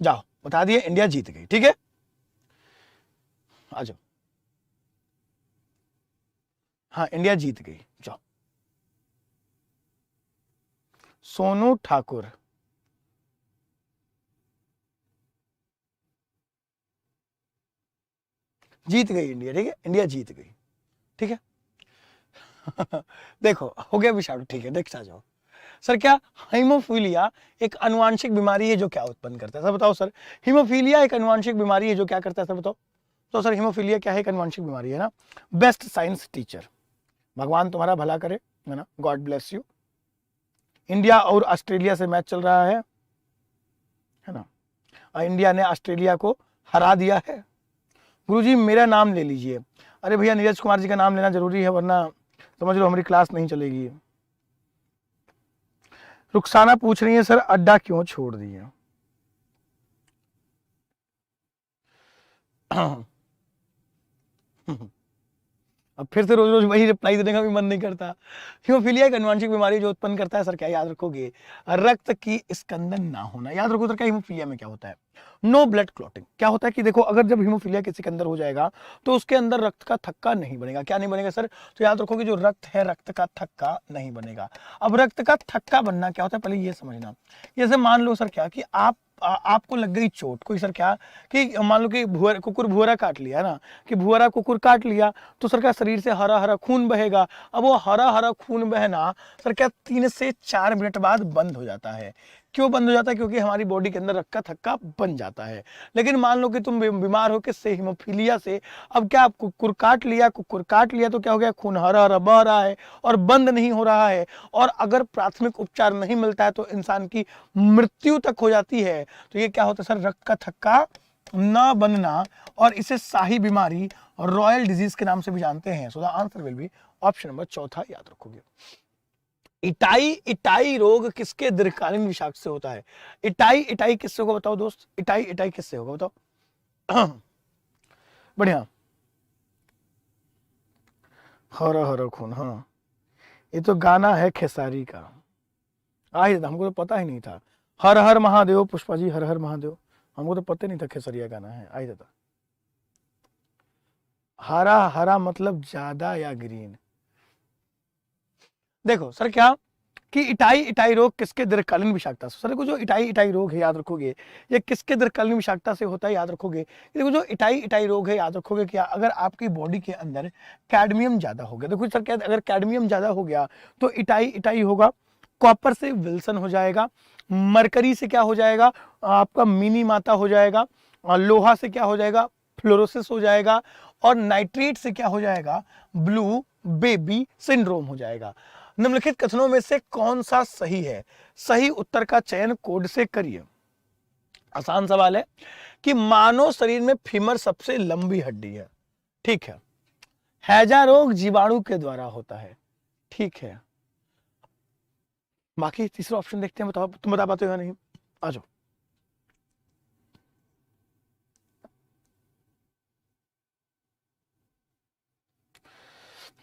जाओ, बता दिए, इंडिया जीत गई, ठीक है, आ जाओ। हाँ इंडिया जीत गई, जाओ। सोनू ठाकुर, जीत गई इंडिया, ठीक है, इंडिया जीत गई, ठीक है। देखो हो गया विषाणु, ठीक है, नेक्स्ट आ जाओ। सर क्या, हीमोफीलिया एक अनुवांशिक बीमारी है जो क्या उत्पन्न करता है, सर बताओ सर। हीमोफीलिया एक अनुवांशिक बीमारी है जो क्या करता है, सर बताओ। तो सर हीमोफीलिया क्या है, एक अनुवांशिक बीमारी है ना। बेस्ट साइंस टीचर, भगवान तुम्हारा भला करे, है ना, गॉड ब्लेस यू। इंडिया और ऑस्ट्रेलिया से मैच चल रहा है ना, और इंडिया ने ऑस्ट्रेलिया को हरा दिया है। गुरुजी मेरा नाम ले लीजिए। अरे भैया नीरज कुमार जी का नाम लेना जरूरी है, वरना समझ लो हमारी क्लास नहीं चलेगी। रुखसाना पूछ रही है सर अड्डा क्यों छोड़ दिए। अब फिर से रोज रोज वही रिप्लाई देने का भी मन नहीं करता। हीमोफीलिया एक अनुवांशिक बीमारी जो उत्पन्न करता है सर क्या, याद रखोगे, रक्त की स्कंदन ना होना। याद रखो सर क्या, हीमोफीलिया में क्या होता है, नो ब्लड क्लॉटिंग। क्या होता है कि देखो अगर जब हीमोफीलिया किसी के अंदर हो जाएगा, तो उसके अंदर रक्त का थक्का नहीं बनेगा। क्या नहीं बनेगा सर, तो याद रखोगे जो रक्त है, रक्त का थक्का नहीं बनेगा। अब रक्त का थक्का बनना क्या होता है, पहले ये समझना। जैसे मान लो सर क्या कि आपको लग गई चोट, कोई सर क्या कि मान लो कि कुकुर भुअरा काट लिया, है ना, कि भुअरा कुकुर काट लिया, तो सर क्या शरीर से हरा हरा खून बहेगा। अब वो हरा हरा खून बहना सर क्या 3 से 4 मिनट बाद बंद हो जाता है। क्यों बंद हो जाता है, क्योंकि हमारी बॉडी के अंदर रक्त का थक्का बन जाता है। लेकिन मान लो कि तुम बीमार हो किससे, हीमोफीलिया से। अब क्या आप कुकुर काट लिया, कुकुर काट लिया तो क्या हो गया, खून हरा हरा बह रहा है और बंद नहीं हो रहा है। और अगर प्राथमिक उपचार नहीं मिलता है तो इंसान की मृत्यु तक हो जाती है। तो ये क्या होता है सर, रक्त का थक्का न बनना, और इसे शाही बीमारी और रॉयल डिजीज के नाम से भी जानते हैं। सो the answer will B option number चौथा, याद रखोगे। इटाई इटाई रोग किसके दीर्घकालीन विषाक्त से होता है। इटाई इटाई किससे होगा बताओ दोस्त, इटाई इटाई किससे होगा बताओ। बढ़िया, हरा हरा खून, हाँ ये तो गाना है खेसारी का। आज हमको तो पता ही नहीं था। हर हर महादेव, पुष्पा जी हर हर महादेव, हमको तो पता नहीं था खेसरिया गाना है, आई था। हरा हरा मतलब ज्यादा या ग्रीन। देखो सर क्या, कि इटाई रोग किसके दीर्घकालीन विषाक्तता से, देखो जो इटाई रोग है याद रखोगे ये किसके दीर्घकालीन विषाक्तता से होता है याद रखोगे, देखो जो इटाई रोग है याद रखोगे क्या, अगर आपकी बॉडी के अंदर कैडमियम ज्यादा हो गया, देखो सर क्या अगर कैडमियम ज्यादा हो गया तो इटाई होगा, कॉपर से विल्सन हो जाएगा, मरकरी से क्या हो जाएगा आपका मिनी माता हो जाएगा, और लोहा से क्या हो जाएगा फ्लोरोसिस हो जाएगा, और नाइट्रेट से क्या हो जाएगा ब्लू बेबी सिंड्रोम हो जाएगा। निम्नलिखित कथनों में से कौन सा सही है, सही उत्तर का चयन कोड से करिए। आसान सवाल है कि मानव शरीर में फीमर सबसे लंबी हड्डी है, ठीक है। हैजा रोग जीवाणु के द्वारा होता है, ठीक है। बाकी तीसरा ऑप्शन देखते हैं, बताओ तुम बता पाते हो या नहीं, आ जाओ।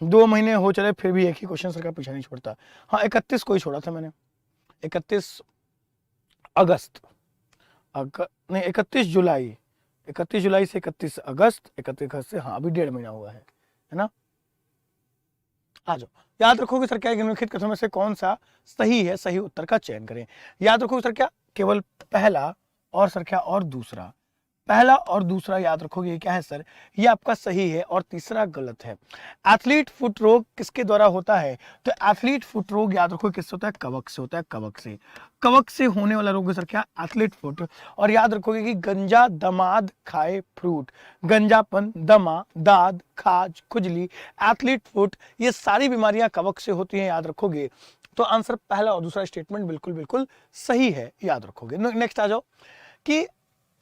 दो महीने हो चले फिर भी एक ही क्वेश्चन सर का पीछा नहीं छोड़ता। हाँ 31 को ही छोड़ा था मैंने, 31 अगस्त नहीं 31 जुलाई, 31 जुलाई से 31 अगस्त, 31 अगस्त से हाँ अभी 1.5 महीना हुआ है ना। आ जाओ, याद रखोगे सर क्या निम्नलिखित कथनों में से कौन सा सही है, सही उत्तर का चयन करें। याद रखोगे सर क्या केवल पहला और सर क्या और दूसरा, पहला और दूसरा याद रखोगे क्या है सर, ये आपका सही है और तीसरा गलत है। एथलीट फुट रोग किसके द्वारा होता है, तो एथलीट फुट रोग याद रखो किससे होता है, कवक से होता है, कवक से होने वाला रोग है सर क्या एथलीट फुट। और याद रखोगे कि गंजा दमाद खाए फ्रूट, गंजापन दमा दाद खाज खुजली एथलीट फुट ये सारी बीमारियां कवक से होती हैं, याद रखोगे। तो आंसर पहला और दूसरा स्टेटमेंट बिल्कुल बिल्कुल सही है, याद रखोगे। नेक्स्ट आ जाओ कि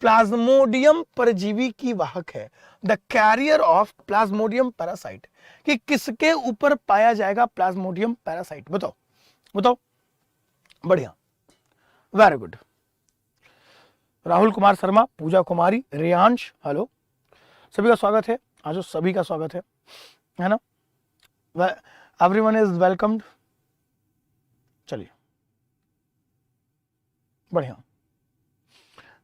प्लाज्मोडियम परजीवी की वाहक है, the carrier of Plasmodium parasite, कि किसके ऊपर पाया जाएगा प्लाज्मोडियम पैरासाइट, बताओ बताओ। बढ़िया, वेरी गुड। राहुल कुमार शर्मा, पूजा कुमारी, रेयांश, हेलो, सभी का स्वागत है, आज सभी का स्वागत है ना, एवरीवन इज वेलकम्ड। चलिए बढ़िया।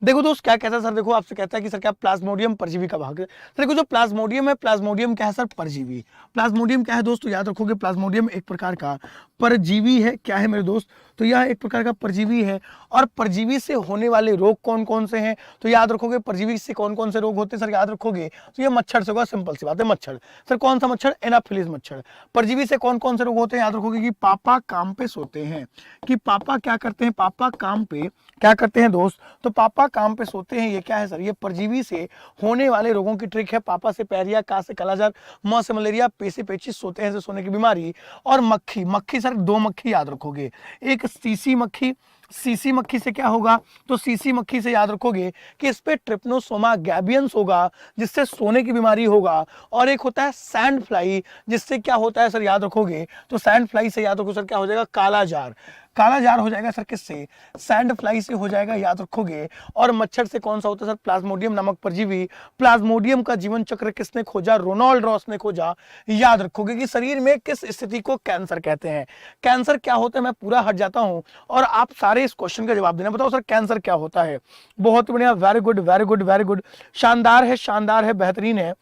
देखो दोस्त क्या कहता है सर, देखो आपसे कहता है कि सर क्या प्लाज्मोडियम परजीवी का भाग है। देखो जो प्लाज्मोडियम है, प्लाज्मोडियम क्या है सर, परजीवी। प्लाज्मोडियम क्या है दोस्तों, याद रखोगे प्लाज्मोडियम एक प्रकार का परजीवी है, क्या है मेरे दोस्त, तो यह एक प्रकार का परजीवी है। और परजीवी से होने वाले रोग कौन कौन से हैं, तो याद रखोगे परजीवी से कौन कौन से रोग होते हैं सर, याद रखोगे तो ये मच्छर से होगा, सिंपल सी बात है मच्छर। सर कौन सा मच्छर, एनाफिलिस मच्छर। परजीवी से कौन कौन से रोग होते हैं, याद रखोगे कि पापा काम पे सोते हैं, कि पापा क्या करते हैं, पापा काम पे क्या करते हैं दोस्त, तो पापा काम पे सोते हैं, ये क्या है सर, ये परजीवी से होने वाले रोगों की ट्रिक है। पापा से पैरिया, का से कालाजार, म से मलेरिया, पे से पेचिस, सोते हैं से सोने की बीमारी। और मक्खी, मक्खी सर दो मक्खी याद रखोगे, एक सीसी मक्खी, सीसी मक्खी से क्या होगा, तो सीसी मक्खी से याद रखोगे कि इस पे ट्रिप्नोसोमा गैबियंस होगा जिससे सोने की बीमारी होगा। और एक होता है सैंड फ्लाई, जिससे क्या होता है सर, याद रखोगे तो सैंड फ्लाई से याद रखो सर क्या हो जाएगा, काला जार, काला जार हो जाएगा सर किससे, सैंड फ्लाई से हो जाएगा, याद रखोगे। और मच्छर से कौन सा होता है सर, प्लाज्मोडियम नामक परजीवी। प्लाज्मोडियम का जीवन चक्र किसने खोजा, रोनाल्ड रॉस ने खोजा। याद रखोगे कि शरीर में किस स्थिति को कैंसर कहते हैं। कैंसर क्या होता है, मैं पूरा हट जाता हूं और आप सारे इस क्वेश्चन का जवाब देना, बताओ सर कैंसर क्या होता है। बहुत बढ़िया, very good very good very good, शानदार है, बेहतरीन है,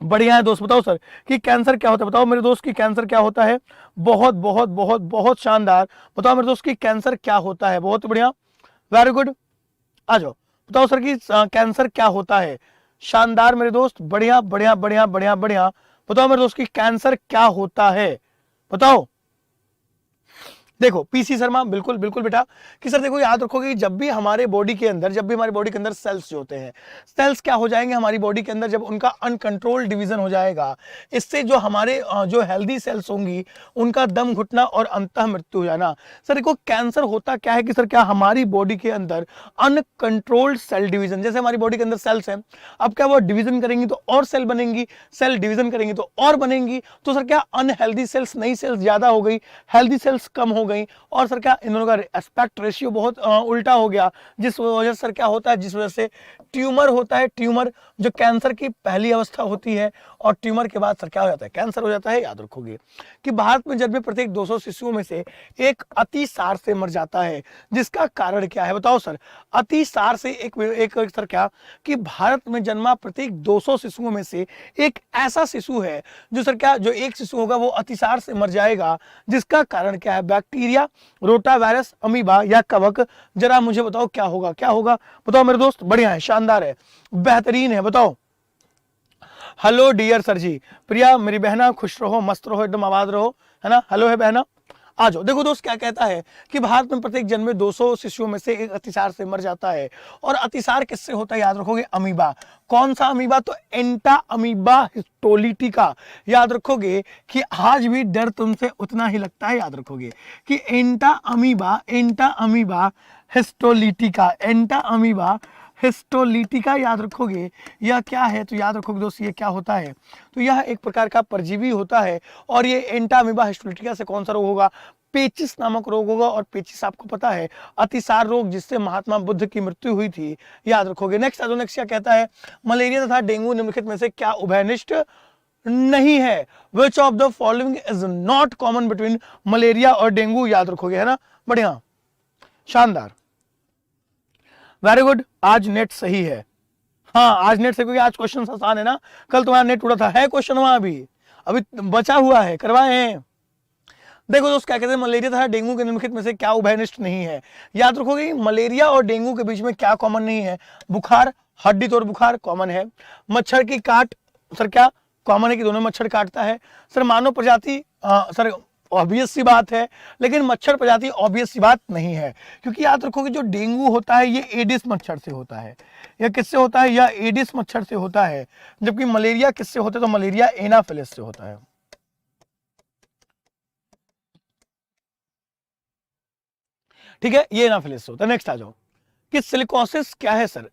बढ़िया है दोस्त। बताओ सर कि कैंसर क्या होता है, बताओ मेरे दोस्त की कैंसर क्या होता है। बहुत बहुत बहुत बहुत शानदार, बताओ मेरे दोस्त की कैंसर क्या होता है, बहुत बढ़िया, वेरी गुड। आ जाओ, बताओ सर कि कैंसर क्या होता है, शानदार मेरे दोस्त, बढ़िया बढ़िया बढ़िया बढ़िया बढ़िया। बताओ मेरे दोस्त की कैंसर क्या होता है, बताओ। देखो पीसी शर्मा, बिल्कुल बिल्कुल बेटा, कि सर देखो याद रखोगे जब भी हमारे बॉडी के अंदर सेल्स जो होते हैं, सेल्स क्या हो जाएंगे हमारी बॉडी के अंदर, जब उनका अनकंट्रोल्ड डिवीजन हो जाएगा, इससे जो हमारे जो हेल्दी सेल्स होंगी उनका दम घुटना और अंतः मृत्यु हो जाना। सर देखो कैंसर होता क्या है कि सर क्या हमारी बॉडी के अंदर अनकंट्रोल्ड सेल डिवीजन, जैसे हमारी बॉडी के अंदर सेल्स हैं, अब क्या वो डिवीजन करेंगी तो और सेल बनेंगी, सेल डिवीजन करेंगी तो और बनेंगी, तो सर क्या अनहेल्दी सेल्स, नई सेल्स ज्यादा हो गई, हेल्दी सेल्स कम हो गई, और सर क्या इन दोनों का एस्पेक्ट रेशियो बहुत उल्टा हो गया, जिस वजह से सर क्या होता है, जिस वजह से ट्यूमर होता है। ट्यूमर जो कैंसर की पहली अवस्था होती है, और ट्यूमर के बाद सर क्या हो जाता है, कैंसर हो जाता है। याद रखोगे कि भारत में जन्मे प्रत्येक 200 शिशुओं में से एक अतिसार से मर जाता है, जिसका कारण क्या है, बताओ सर। अतिसार से एक सर क्या कि भारत में जन्मा प्रत्येक 200 शिशुओं में से एक ऐसा शिशु है जो सर क्या, जो एक शिशु होगा वो अतिसार से मर जाएगा, जिसका कारण क्या है, bacteria bacteria, rota virus, amoeba या कवक? जरा मुझे बताओ क्या होगा, क्या होगा बताओ मेरे दोस्त। बढ़िया है, शानदार है, बेहतरीन है, बताओ। हेलो डियर सर जी, प्रिया मेरी बहना, खुश रहो, मस्त रहो, एकदम आबाद रहो, है ना। हेलो है बहना, आ जाओ। देखो दोस्त क्या कहता है कि भारत में प्रत्येक जन्म में 200 शिशुओं में से एक अतिसार से मर जाता है। और अतिसार किससे होता है याद रखोगे? अमीबा। कौन सा अमीबा? तो एंटा अमीबा हिस्टोलिटिका। याद रखोगे कि आज भी डर तुमसे उतना ही लगता है, याद रखोगे कि एंटा अमीबा हिस्टोलिटिका, एंटा अमीबा हिस्टोलिटिका, याद रखोगे यह क्या है? तो याद रखोगे दोस्त ये क्या होता है? तो यह एक प्रकार का परजीवी होता है। और ये एंटा अमीबा हिस्टोलिटिका से कौन सा रोग होगा? पेचिस नामक रोग होगा। और पेचिस आपको पता है अतिसार रोग जिससे महात्मा बुद्ध की मृत्यु हुई थी, याद रखोगे। नेक्स्ट क्या कहता है? मलेरिया तथा डेंगू निम्नलिखित में से क्या उभयनिष्ठ नहीं है? Which of the following is not common between malaria और डेंगू? याद रखोगे, है ना। बढ़िया, शानदार, वेरी गुड। आज नेट सही है, हाँ आज नेट सही, क्योंकि आज क्वेश्चन आसान है ना, कल तुम्हारा नेट उड़ा था। है क्वेश्चन वहां अभी बचा हुआ है, करवाए हैं। देखो दोस्त क्या कहते हैं, मलेरिया तथा डेंगू के निम्नलिखित में से क्या उभयनिष्ठ नहीं है? याद रखोगे मलेरिया और डेंगू के बीच में क्या कॉमन नहीं है? बुखार, हड्डी तोड़ बुखार कॉमन है। मच्छर की काट, सर क्या कॉमन है कि दोनों मच्छर काटता है? सर मानव प्रजाति, सर ऑब्वियस सी बात है, लेकिन मच्छर प्रजाति ऑब्वियस सी बात नहीं है, क्योंकि याद रखोगे जो डेंगू होता है ये एडिस मच्छर से होता है। यह किससे होता है? यह एडिस मच्छर से होता है। जबकि मलेरिया किससे होता है? तो मलेरिया एनाफिलिस से होता है। ठीक है, ये एनाफिलिस से होता है। नेक्स्ट आ जाओ कि सिलिकोसिस क्या है सर?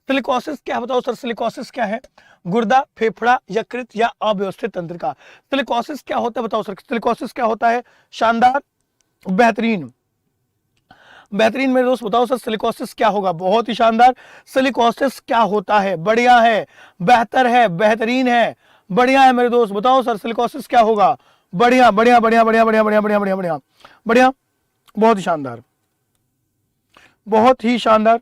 सिलिकोसिस क्या बताओ सर? सिलिकोसिस क्या है? गुर्दा, फेफड़ा, यकृत या अव्यवस्थित तंत्रिका? सिलिकोसिस क्या होता है बताओ सर? सिलिकोसिस क्या होता है? शानदार, बेहतरीन, बेहतरीन मेरे दोस्त, बताओ सर सिलिकोसिस क्या होगा? बहुत ही शानदार। सिलिकोसिस क्या होता है? बढ़िया है, बेहतर है, बेहतरीन है, बढ़िया है मेरे दोस्त। बताओ सर सिलिकोसिस क्या होगा? बढ़िया बढ़िया बढ़िया बढ़िया बढ़िया बढ़िया बढ़िया बढ़िया बढ़िया बढ़िया, बहुत ही शानदार, बहुत ही शानदार।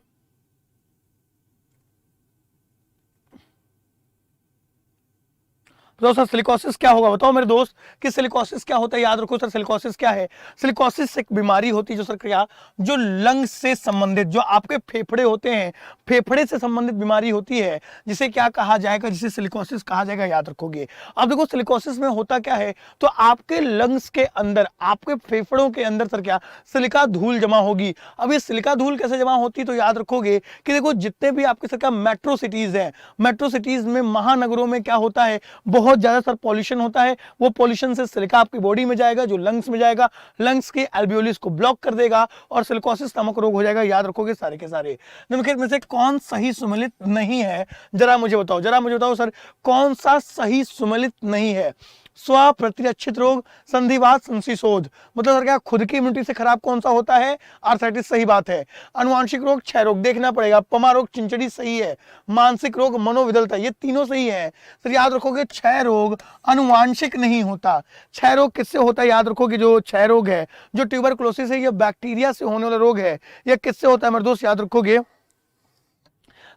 बताओ सर सिलिकोसिस क्या होगा? बताओ मेरे दोस्त कि सिलिकोसिस क्या होता है? याद रखो सर सिलिकोसिस क्या है? सिलिकोसिस एक बीमारी होती है जो सर क्या, जो लंग्स से संबंधित, जो आपके फेफड़े होते हैं, फेफड़े से संबंधित बीमारी होती है, जिसे क्या कहा जाएगा? जिसे सिलिकोसिस कहा जाएगा, याद रखोगे। अब देखो सिलिकोसिस में होता क्या है, तो आपके लंग्स के अंदर, आपके फेफड़ों के अंदर सर क्या, सिलिका धूल जमा होगी। अब ये सिलिका धूल कैसे जमा होती है? तो याद रखोगे कि देखो जितने भी आपके सर क्या मेट्रो सिटीज है, मेट्रो सिटीज में, महानगरों में क्या होता है, बहुत ज्यादा सर पॉल्यूशन होता है। वो पॉल्यूशन से सिलिका आपकी बॉडी में जाएगा, जो लंग्स में जाएगा, लंग्स के एल्वियोलिस को ब्लॉक कर देगा और सिलिकोसिस नामक रोग हो जाएगा। याद रखोगे सारे के सारे। निम्नलिखित में से कौन सही सुमेलित नहीं है? जरा मुझे बताओ, जरा मुझे बताओ सर कौन सा सही सुमेलित नहीं है? स्वप्रतिरक्षित रोग, संधिवात, संशिशोध, मतलब सर क्या खुद की इम्यूनिटी से खराब कौन सा होता है? आर्थराइटिस, सही बात है। अनुवांशिक रोग, क्षय रोग, देखना पड़ेगा। पमा रोग, चिंचड़ी, सही है। मानसिक रोग, मनोविदलता, ये तीनों सही है। सर याद रखोगे क्षय रोग अनुवांशिक नहीं होता। क्षय रोग किससे होता है? याद रखोगे जो क्षय रोग है, जो ट्यूबरकुलोसिस है, ये बैक्टीरिया से होने वाला रोग है। यह किससे होता है मेरे दोस्त? याद रखोगे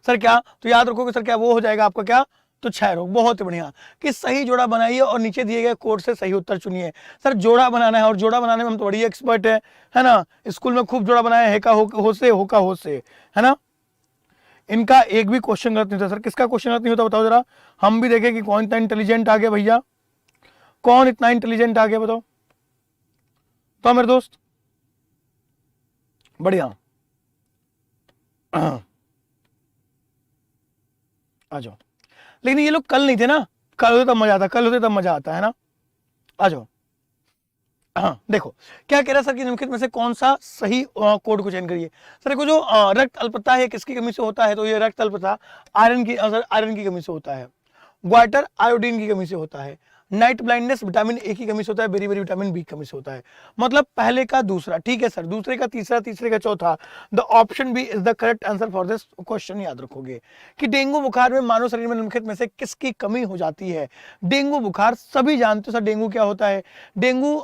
सर क्या, तो याद रखोगे सर क्या, वो हो जाएगा आपका क्या, तो क्षय रोग। बहुत ही बढ़िया कि सही जोड़ा बनाइए और नीचे दिए गए कोड से सही उत्तर चुनिए। सर जोड़ा बनाना है, और जोड़ा बनाने में हम तो बड़ी एक्सपर्ट है ना। स्कूल में खूब जोड़ा बनाया, हेका हो से, होका हो से, है ना। इनका एक भी क्वेश्चन गलत नहीं था। सर किसका क्वेश्चन गलत नहीं होता बताओ जरा, हम भी देखें कि कौन इतना इंटेलिजेंट आ गया भैया, कौन इतना इंटेलिजेंट आ गया बताओ तो मेरे दोस्त। बढ़िया, आ जाओ। लेकिन ये लोग कल नहीं थे ना, कल होते तब मजा आता, कल होते तब मजा आता है ना। आ जाओ। हाँ देखो क्या कह रहा है सर कि निम्नलिखित में से कौन सा सही कोड को चयन करिए। सर को जो रक्त अल्पता है किसकी कमी से होता है? तो ये रक्त अल्पता आयरन की, आयरन की कमी से होता है। ग्वाइटर आयोडीन की कमी से होता है। नाइट ब्लाइंडनेस विटामिन ए की कमी से होता है। बेरी बेरी विटामिन बी की कमी से होता है। मतलब पहले का दूसरा ठीक है सर, दूसरे का तीसरा, तीसरे का चौथा। The option B is the correct answer for this question. याद रखोगे कि डेंगू बुखार में मानव शरीर में निम्नलिखित में से किसकी कमी हो जाती है? डेंगू बुखार सभी जानते हो सर, डेंगू क्या होता है? डेंगू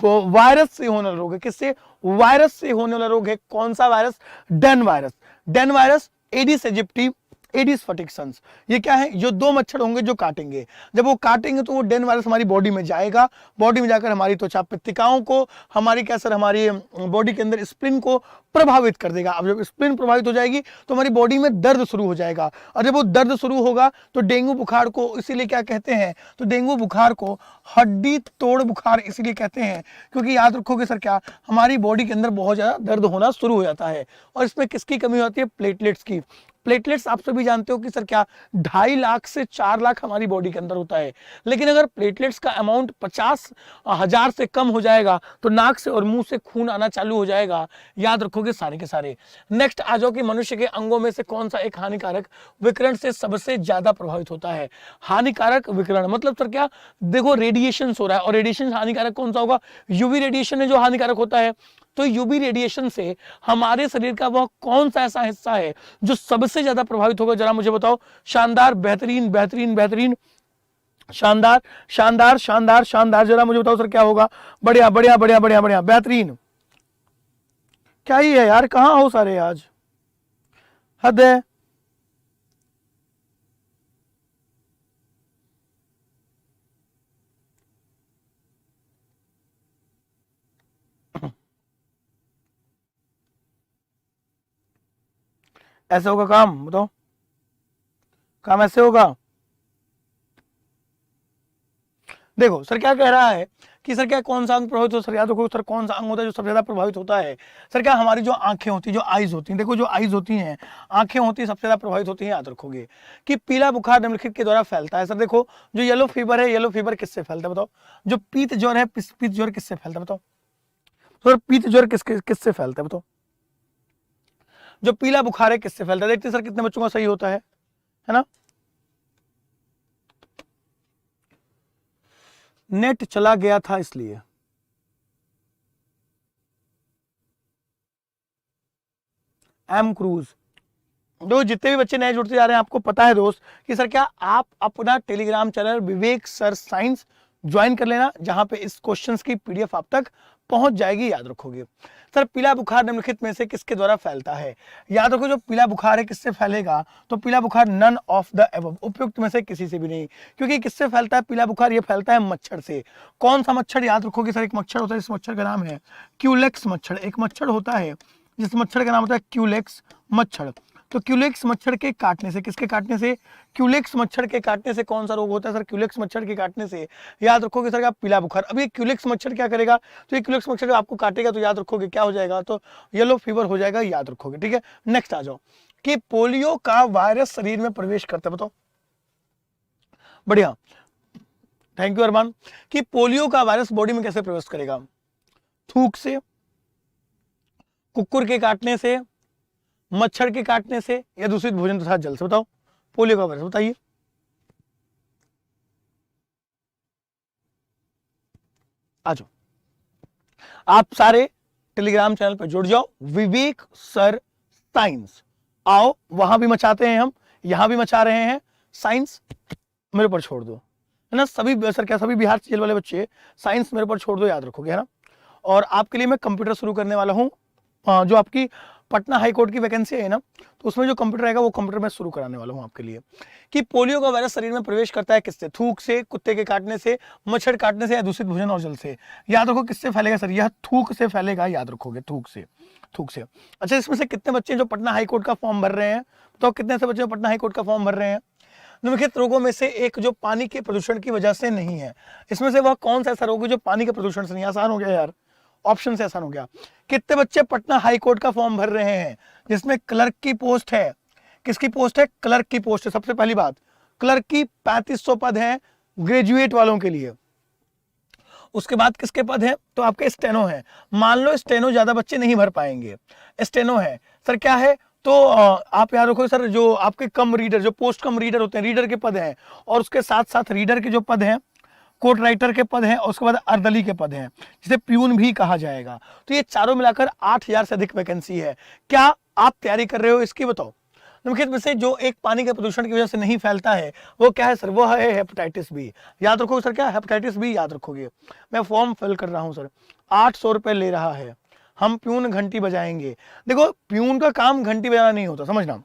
वायरस से होने वाला रोग है। किससे? वायरस से होने वाला रोग है। कौन सा virus? Dengue virus. Dengue virus, Aedes aegypti, Aedes फटिक्संस, ये क्या है, जो दो मच्छर होंगे जो काटेंगे, जब वो काटेंगे तो वो डेन वायरस हमारी बॉडी में जाएगा, बॉडी में जाकर हमारी त्वचा पट्टिकाओं को, हमारी क्या सर, हमारी बॉडी के अंदर स्प्लिन को प्रभावित कर देगा। अब जब स्प्लिन प्रभावित हो जाएगी तो हमारी बॉडी में दर्द शुरू हो जाएगा, और जब वो दर्द शुरू होगा तो डेंगू बुखार को इसीलिए क्या कहते हैं, तो डेंगू बुखार को हड्डी तोड़ बुखार इसीलिए कहते हैं, क्योंकि याद रखोगे सर क्या, हमारी बॉडी के अंदर बहुत ज्यादा दर्द होना शुरू हो जाता है। और इसमें किसकी कमी होती है, प्लेटलेट्स की। प्लेटलेट्स आप सभी जानते हो कि सर क्या 2.5 लाख से 4 लाख हमारी बॉडी के अंदर होता है, लेकिन अगर प्लेटलेट्स का अमाउंट 50,000 से कम हो जाएगा तो नाक से और मुंह से खून आना चालू हो जाएगा। याद रखोगे सारे के सारे। नेक्स्ट आ जाओ कि मनुष्य के अंगों में से कौन सा एक हानिकारक विकिरण से सबसे ज्यादा प्रभावित होता है। हानिकारक विकिरण मतलब सर क्या, देखो रेडिएशन हो रहा है, और रेडिएशन हानिकारक कौन सा होगा, यूवी रेडिएशन है जो हानिकारक होता है। तो यूवी रेडिएशन से हमारे शरीर का वह कौन सा ऐसा हिस्सा है जो सबसे ज्यादा प्रभावित होगा, जरा मुझे बताओ। शानदार, बेहतरीन बेहतरीन बेहतरीन, शानदार शानदार शानदार शानदार, जरा मुझे बताओ सर क्या होगा। बढ़िया बढ़िया बढ़िया बढ़िया बढ़िया, बेहतरीन। क्या ही है यार, कहां हो सारे आज, हद है। ऐसे होगा काम, बताओ काम ऐसे होगा। देखो सर क्या कह रहा है कि सर क्या कौन सा अंग प्रभावित हो, सर याद रखो सर कौन सा अंग होता है जो सबसे ज्यादा प्रभावित होता है। सर क्या हमारी जो आंखें होती है, जो आईज होती हैं, देखो जो आईज होती हैं, आंखें होती हैं, सबसे ज्यादा प्रभावित होती हैं। याद रखोगे कि पीला बुखार निम्नलिखित के द्वारा फैलता है। सर देखो जो येलो फीवर है, येलो फीवर किससे फैलता है बताओ। जो पीत ज्वर है, पीत ज्वर किससे फैलता है बताओ। सर पीत ज्वर किससे फैलता है बताओ। जो पीला बुखार है किससे फैलता है, देखते सर कितने बच्चों का सही होता है ना। नेट चला गया था इसलिए। एम क्रूज, दो जितने भी बच्चे नए जुड़ते जा रहे हैं, आपको पता है दोस्त कि सर क्या आप अपना टेलीग्राम चैनल विवेक सर साइंस ज्वाइन कर लेना, जहां पे इस क्वेश्चंस की पीडीएफ आप तक पहुंच जाएगी। याद रखोगे सर पीला बुखार निम्नलिखित में से किसके द्वारा फैलता है। याद रखो जो पीला बुखार है किससे फैलेगा, तो पीला बुखार नन ऑफ द एबव, उपयुक्त में से किसी से भी नहीं। क्योंकि किससे फैलता है पीला बुखार, ये फैलता है मच्छर से। कौन सा मच्छर, याद रखोगे सर एक मच्छर होता है, इस मच्छर का नाम है क्यूलेक्स मच्छर। एक मच्छर होता है जिस मच्छर का नाम होता है क्यूलेक्स मच्छर। तो क्यूलेक्स मच्छर के काटने से, किसके काटने से, क्यूलेक्स मच्छर के काटने से कौन सा रोग होता है सर, क्यूलेक्स मच्छर के काटने से याद रखोगे सर का पीला बुखार। अब ये क्यूलेक्स मच्छर क्या करेगा, तो ये क्यूलेक्स मच्छर जब आपको काटेगा तो याद रखोगे क्या हो जाएगा, तो येलो फीवर हो जाएगा। याद रखोगे, ठीक है। नेक्स्ट आ जाओ कि पोलियो का वायरस शरीर में प्रवेश करता है, बताओ। बढ़िया, थैंक यू अरमान। कि पोलियो का वायरस बॉडी में कैसे प्रवेश करेगा, थूक से, कुकुर के काटने से, मच्छर के काटने से, या दूषित भोजन तथा जल से। बताओ पोलियो का वायरस, बताइए। आ जाओ, आप सारे टेलीग्राम चैनल पर जुड़ जाओ, विवेक सर साइंस। आओ, वहां भी मचाते हैं हम, यहां भी मचा रहे हैं। साइंस मेरे ऊपर छोड़ दो, है ना। सभी सर क्या, सभी बिहार जेल वाले बच्चे साइंस मेरे ऊपर छोड़ दो, याद रखोगे, है ना। और आपके लिए मैं कंप्यूटर शुरू करने वाला हूं, जो आपकी पटना हाई कोर्ट की वैकेंसी है ना, तो उसमें जो कंप्यूटर आएगा वो कंप्यूटर मैं शुरू कराने वाला हूं आपके लिए। कि पोलियो का वायरस शरीर में प्रवेश करता है किससे, थूक से, कुत्ते के काटने से, मच्छर काटने से, या दूषित भोजन और जल से। याद रखो किससे फैलेगा सर, यह थूक से फैलेगा। याद रखोगे थूक से, थूक से। अच्छा, इसमें से कितने बच्चे जो पटना हाई कोर्ट का फॉर्म भर रहे हैं, तो कितने से बच्चे पटना हाई कोर्ट का फॉर्म भर रहे हैं। निम्नलिखित रोगों में से एक जो पानी के प्रदूषण की वजह से नहीं है, इसमें से वह कौन सा ऐसा रोग है जो पानी के प्रदूषण से नहीं। आसान हो गया यार, ऑप्शन से आसान हो गया। कितने बच्चे पटना हाई कोर्ट का फॉर्म भर रहे हैं जिसमें क्लर्क की पोस्ट है, किसकी पोस्ट है, क्लर्क की पोस्ट है। सबसे पहली बात, क्लर्क की 3500 पद हैं ग्रेजुएट वालों के लिए। उसके बाद किसके पद हैं, तो आपके स्टेनो है। मान लो स्टेनो ज्यादा बच्चे नहीं भर पाएंगे, स्टेनो है सर क्या है, तो आप याद रखो सर जो आपके कम रीडर, जो पोस्ट कम रीडर होते हैं, रीडर के पद हैं, और उसके साथ साथ रीडर के जो पद हैं, कोर्ट राइटर के पद हैं, और उसके बाद अर्दली के पद हैं, जिसे प्यून भी कहा जाएगा। तो ये चारों मिलाकर 8000 से अधिक वैकेंसी है। क्या आप तैयारी कर रहे हो इसकी, बताओ। निम्नलिखित में से जो एक पानी के प्रदूषण की वजह से नहीं फैलता है वो क्या है सर, वो है हेपेटाइटिस बी। याद रखोगे सर क्या, हेपेटाइटिस बी। याद रखोगे, मैं फॉर्म फिल कर रहा हूं सर, 800 रुपए ले रहा है। हम प्यून घंटी बजाएंगे। देखो प्यून का काम घंटी बजाना नहीं होता, समझना।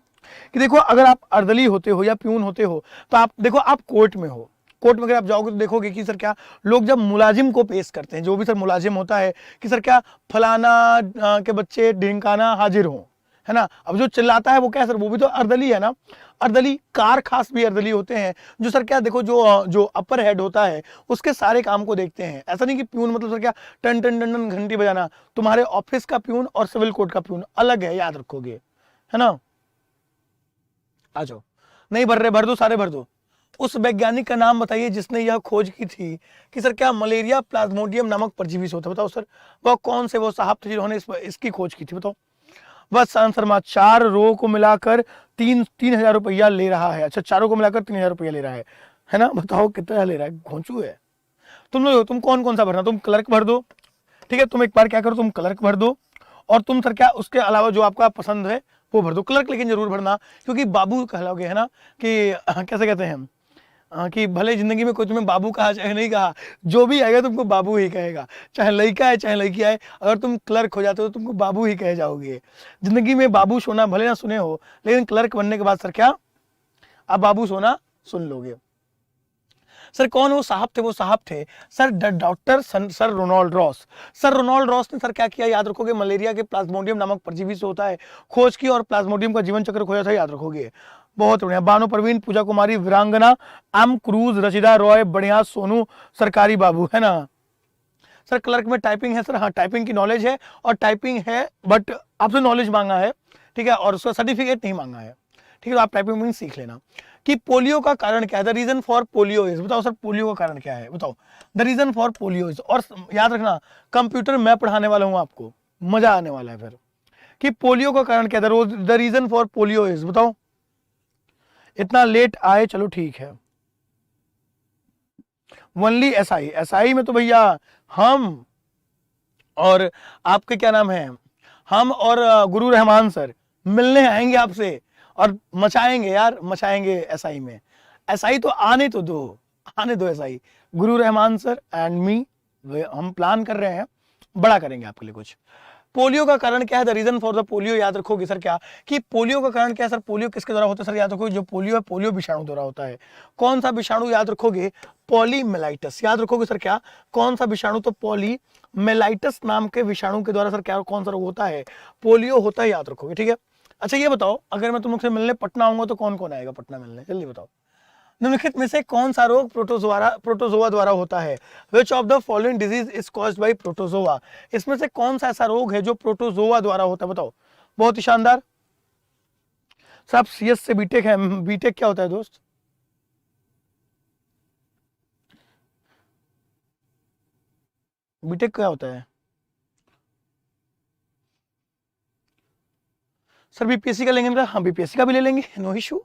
कि देखो अगर आप अर्दली होते हो या प्यून होते हो तो आप देखो आप कोर्ट में हो, कोर्ट में अगर आप जाओगे तो देखोगे कि सर क्या लोग जब मुलाजिम को पेश करते हैं, जो भी सर मुलाजिम होता है कि सर क्या फलाना के बच्चे ढिंकाना हाजिर हो, है ना। अब जो चिल्लाता है वो क्या है सर, वो भी तो अर्दली है ना। अर्दली कार खास भी अर्दली होते हैं जो सर क्या देखो जो अपर हेड होता है उसके सारे काम को देखते हैं। ऐसा नहीं कि प्यून मतलब सर क्या टन टन टन टन घंटी बजाना। तुम्हारे ऑफिस का प्यून और सिविल कोर्ट का प्यून अलग है, याद रखोगे, है ना। आ जाओ, नहीं भर रहे, भर दो, सारे भर दो। उस वैज्ञानिक का नाम बताइए जिसने यह खोज की थी कि सर क्या मलेरिया प्लाज्मोडियम नामक परजीवी से होता है। बताओ सर वह कौन से वो साहब थे जिन्होंने इसकी खोज की थी, बताओ। बस आंसर मा 4 रो को मिलाकर 3,000 रुपया ले रहा है। अच्छा, चारों को मिलाकर 3,000 रुपया ले रहा है ना। बताओ कितना ले रहा है, घोंचू है। तुम कौन कौन सा भरना, तुम क्लर्क भर दो, ठीक है। तुम एक बार क्या करो, तुम क्लर्क भर दो और तुम सर क्या उसके अलावा जो आपका पसंद है वो भर दो। क्लर्क लेकिन जरूर भरना, क्योंकि बाबू कहलाओगे, है ना, कि कैसे कहते हैं कि भले जिंदगी में कोई तुम्हें बाबू कहा चाहे नहीं कहा, जो भी आएगा तुमको बाबू ही कहेगा, चाहे लड़का है चाहे लड़की है। अगर तुम क्लर्क हो जाते हो तो तुमको बाबू ही कहे जाओगे। जिंदगी में बाबू सोना भले ना सुने हो, लेकिन क्लर्क बनने के बाद सर क्या आप बाबू सोना सुन लोगे। सर कौन वो साहब थे, वो साहब थे sir doctor sir Ronald Ross. Sir Ronald Ross ने सर क्या किया, याद रखोगे, मलेरिया के प्लाज्मोडियम नामक परजीवी से होता है खोज की और प्लाज्मोडियम का जीवन चक्र खोजा था, याद रखोगे। बहुत बढ़िया। बानो परवीन, पूजा कुमारी, वीरांगना, एम क्रूज, रचिदा रॉय, बढ़िया, सोनू, सरकारी बाबू, है ना। सर क्लर्क में टाइपिंग है सर, हाँ टाइपिंग की नॉलेज है और टाइपिंग है, बट आपसे नॉलेज मांगा है, ठीक है, और उसका सर्टिफिकेट नहीं मांगा है, ठीक है। तो आप टाइपिंग सीख लेना। कि पोलियो का कारण क्या है, the reason for polio is, बताओ सर पोलियो का कारण क्या है, बताओ। The reason for polio is, और याद रखना कंप्यूटर मैं पढ़ाने वाला हूं आपको, मजा आने वाला है फिर। कि पोलियो का कारण क्या है, the reason for polio is, बताओ। इतना लेट आए, चलो ठीक है। ओनली एसआई, एसआई में तो भैया हम और आपके क्या नाम है, हम और गुरु रहमान सर मिलने आएंगे आपसे और मचाएंगे यार, मचाएंगे एसआई में। एसआई तो आने तो दो, आने दो SI. Guru Rahman sir and me, हम प्लान कर रहे हैं, बड़ा करेंगे आपके लिए कुछ। पोलियो का कारण क्या है, the reason for the polio, याद रखोगे सर क्या, कि पोलियो का कारण क्या है सर, पोलियो किसके द्वारा होता है सर, याद रखोगे जो पोलियो है पोलियो विषाणु द्वारा होता है। कौन सा विषाणु, याद रखोगे, पॉलीमेलाइटस, याद रखोगे सर क्या, कौन सा विषाणु, तो पॉलीमेलाइटस नाम के विषाणु के द्वारा सर क्या कौन सा रोग होता है, पोलियो होता है, याद रखोगे, ठीक है। अच्छा ये बताओ, अगर मैं तुम लोग से मिलने पटना आऊंगा तो कौन कौन आएगा पटना मिलने, जल्दी बताओ। निम्नलिखित में से कौन सा रोग प्रोटोजोआ द्वारा होता है, which of the following disease is caused by protozoa. इसमें से कौन सा ऐसा रोग है जो प्रोटोजोआ द्वारा होता है, बताओ। बहुत ही शानदार। सब सीएस से बीटेक है, बीटेक क्या होता है दोस्त, बीटेक क्या होता है सर, बीपीएससी का लेंगे क्या, हाँ बीपीएससी का भी ले लेंगे, नो इशू।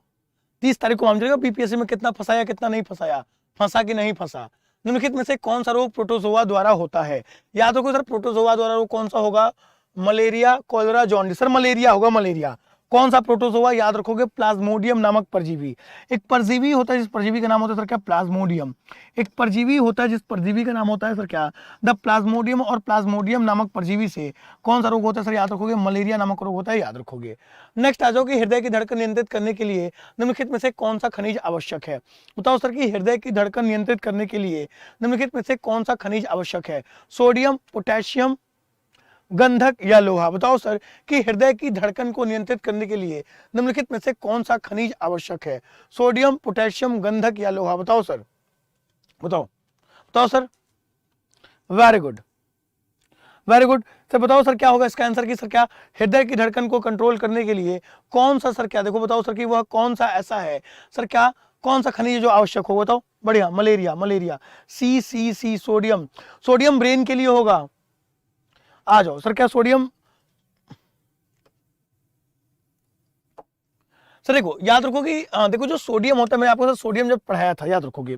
30 तारीख को मालूम चलेगा बीपीएससी में कितना फंसाया कितना नहीं फंसाया, फंसा कि नहीं फंसा। निम्नलिखित में से कौन सा रोग प्रोटोजोआ द्वारा होता है, याद रखो सर प्रोटोजोआ द्वारा रोग कौन सा होगा, malaria, cholera, jaundice. Sir malaria होगा, मलेरिया। कौन सा प्रोटोजोआ, याद रखोगे, प्लाज्मोडियम नामक परजीवी। एक परजीवी होता है जिस परजीवी का नाम होता है सर क्या, प्लाज्मोडियम। एक परजीवी होता है जिस परजीवी का नाम होता है सर क्या, द प्लाज्मोडियम, और प्लाज्मोडियम नामक परजीवी से कौन सा रोग होता है सर, याद रखोगे, मलेरिया नामक रोग होता है, याद रखोगे। नेक्स्ट आ जाओ कि हृदय की धड़कन नियंत्रित करने के लिए निम्नलिखित में से कौन सा खनिज आवश्यक है, बताओ सर कि हृदय की धड़कन नियंत्रित करने के लिए निम्नलिखित में से कौन सा खनिज आवश्यक है, सोडियम, पोटेशियम, गंधक या लोहा। बताओ सर कि हृदय की धड़कन को नियंत्रित करने के लिए निम्नलिखित में से कौन सा खनिज आवश्यक है, सोडियम, पोटेशियम, गंधक या लोहा। बताओ सर, बताओ, बताओ sir. Very good, very good sir. बताओ सर क्या होगा इसका आंसर, की सर क्या हृदय की धड़कन को कंट्रोल करने के लिए कौन सा सर क्या, देखो बताओ सर कि वह कौन सा ऐसा है सर क्या, कौन सा खनिज जो आवश्यक हो, बताओ। बढ़िया, मलेरिया, मलेरिया, सी सी सी, सोडियम। सोडियम ब्रेन के लिए होगा, आ जाओ सर क्या, सोडियम। सर देखो याद रखो कि देखो जो सोडियम होता है, मैंने आपको सोडियम जब पढ़ाया था, याद रखोगे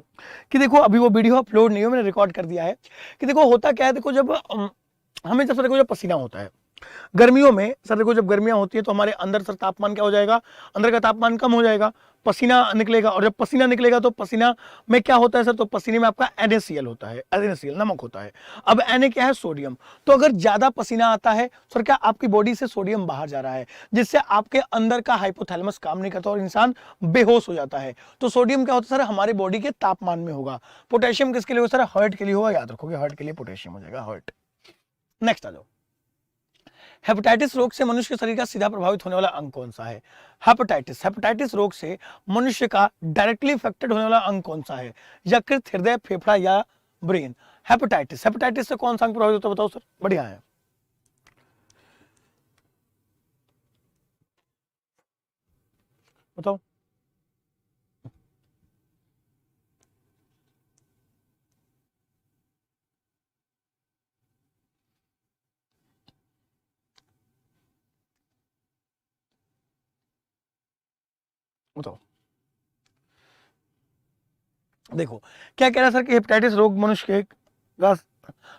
कि देखो अभी वो वीडियो अपलोड नहीं हो, मैंने रिकॉर्ड कर दिया है, कि देखो होता क्या है, देखो जब हमें जब देखो जब पसीना होता है, गर्मियों में सर देखो, जब गर्मियां होती है तो हमारे अंदर सर तापमान क्या हो जाएगा, अंदर का तापमान कम हो जाएगा, पसीना निकलेगा, और जब पसीना निकलेगा तो पसीना में क्या होता है सर, तो पसीने में आपका NaCl होता है, NaCl नमक होता है। अब Na क्या है, सोडियम। तो अगर ज्यादा पसीना आता है सर, क्या आपकी बॉडी से सोडियम बाहर जा रहा है, जिससे आपके अंदर का हाइपोथैलेमस काम नहीं करता और इंसान बेहोश हो जाता है। तो सोडियम क्या होता है सर, हमारे बॉडी के तापमान में होगा। पोटेशियम किसके लिए होगा सर, हार्ट के लिए होगा, याद रखोगे, हार्ट के लिए पोटेशियम हो जाएगा, हार्ट। नेक्स्ट आ जाओ, हेपेटाइटिस रोग से मनुष्य के शरीर का सीधा प्रभावित होने वाला अंग कौन सा है। हेपेटाइटिस रोग से मनुष्य का डायरेक्टली इफेक्टेड होने वाला अंग कौन सा है, यकृत, हृदय, फेफड़ा या ब्रेन। हेपेटाइटिस से कौन सा अंग प्रभावित होता है, बताओ सर, बढ़िया है। बताओ, बताओ। देखो क्या कह रहा है सर कि हेपेटाइटिस रोग मनुष्य के का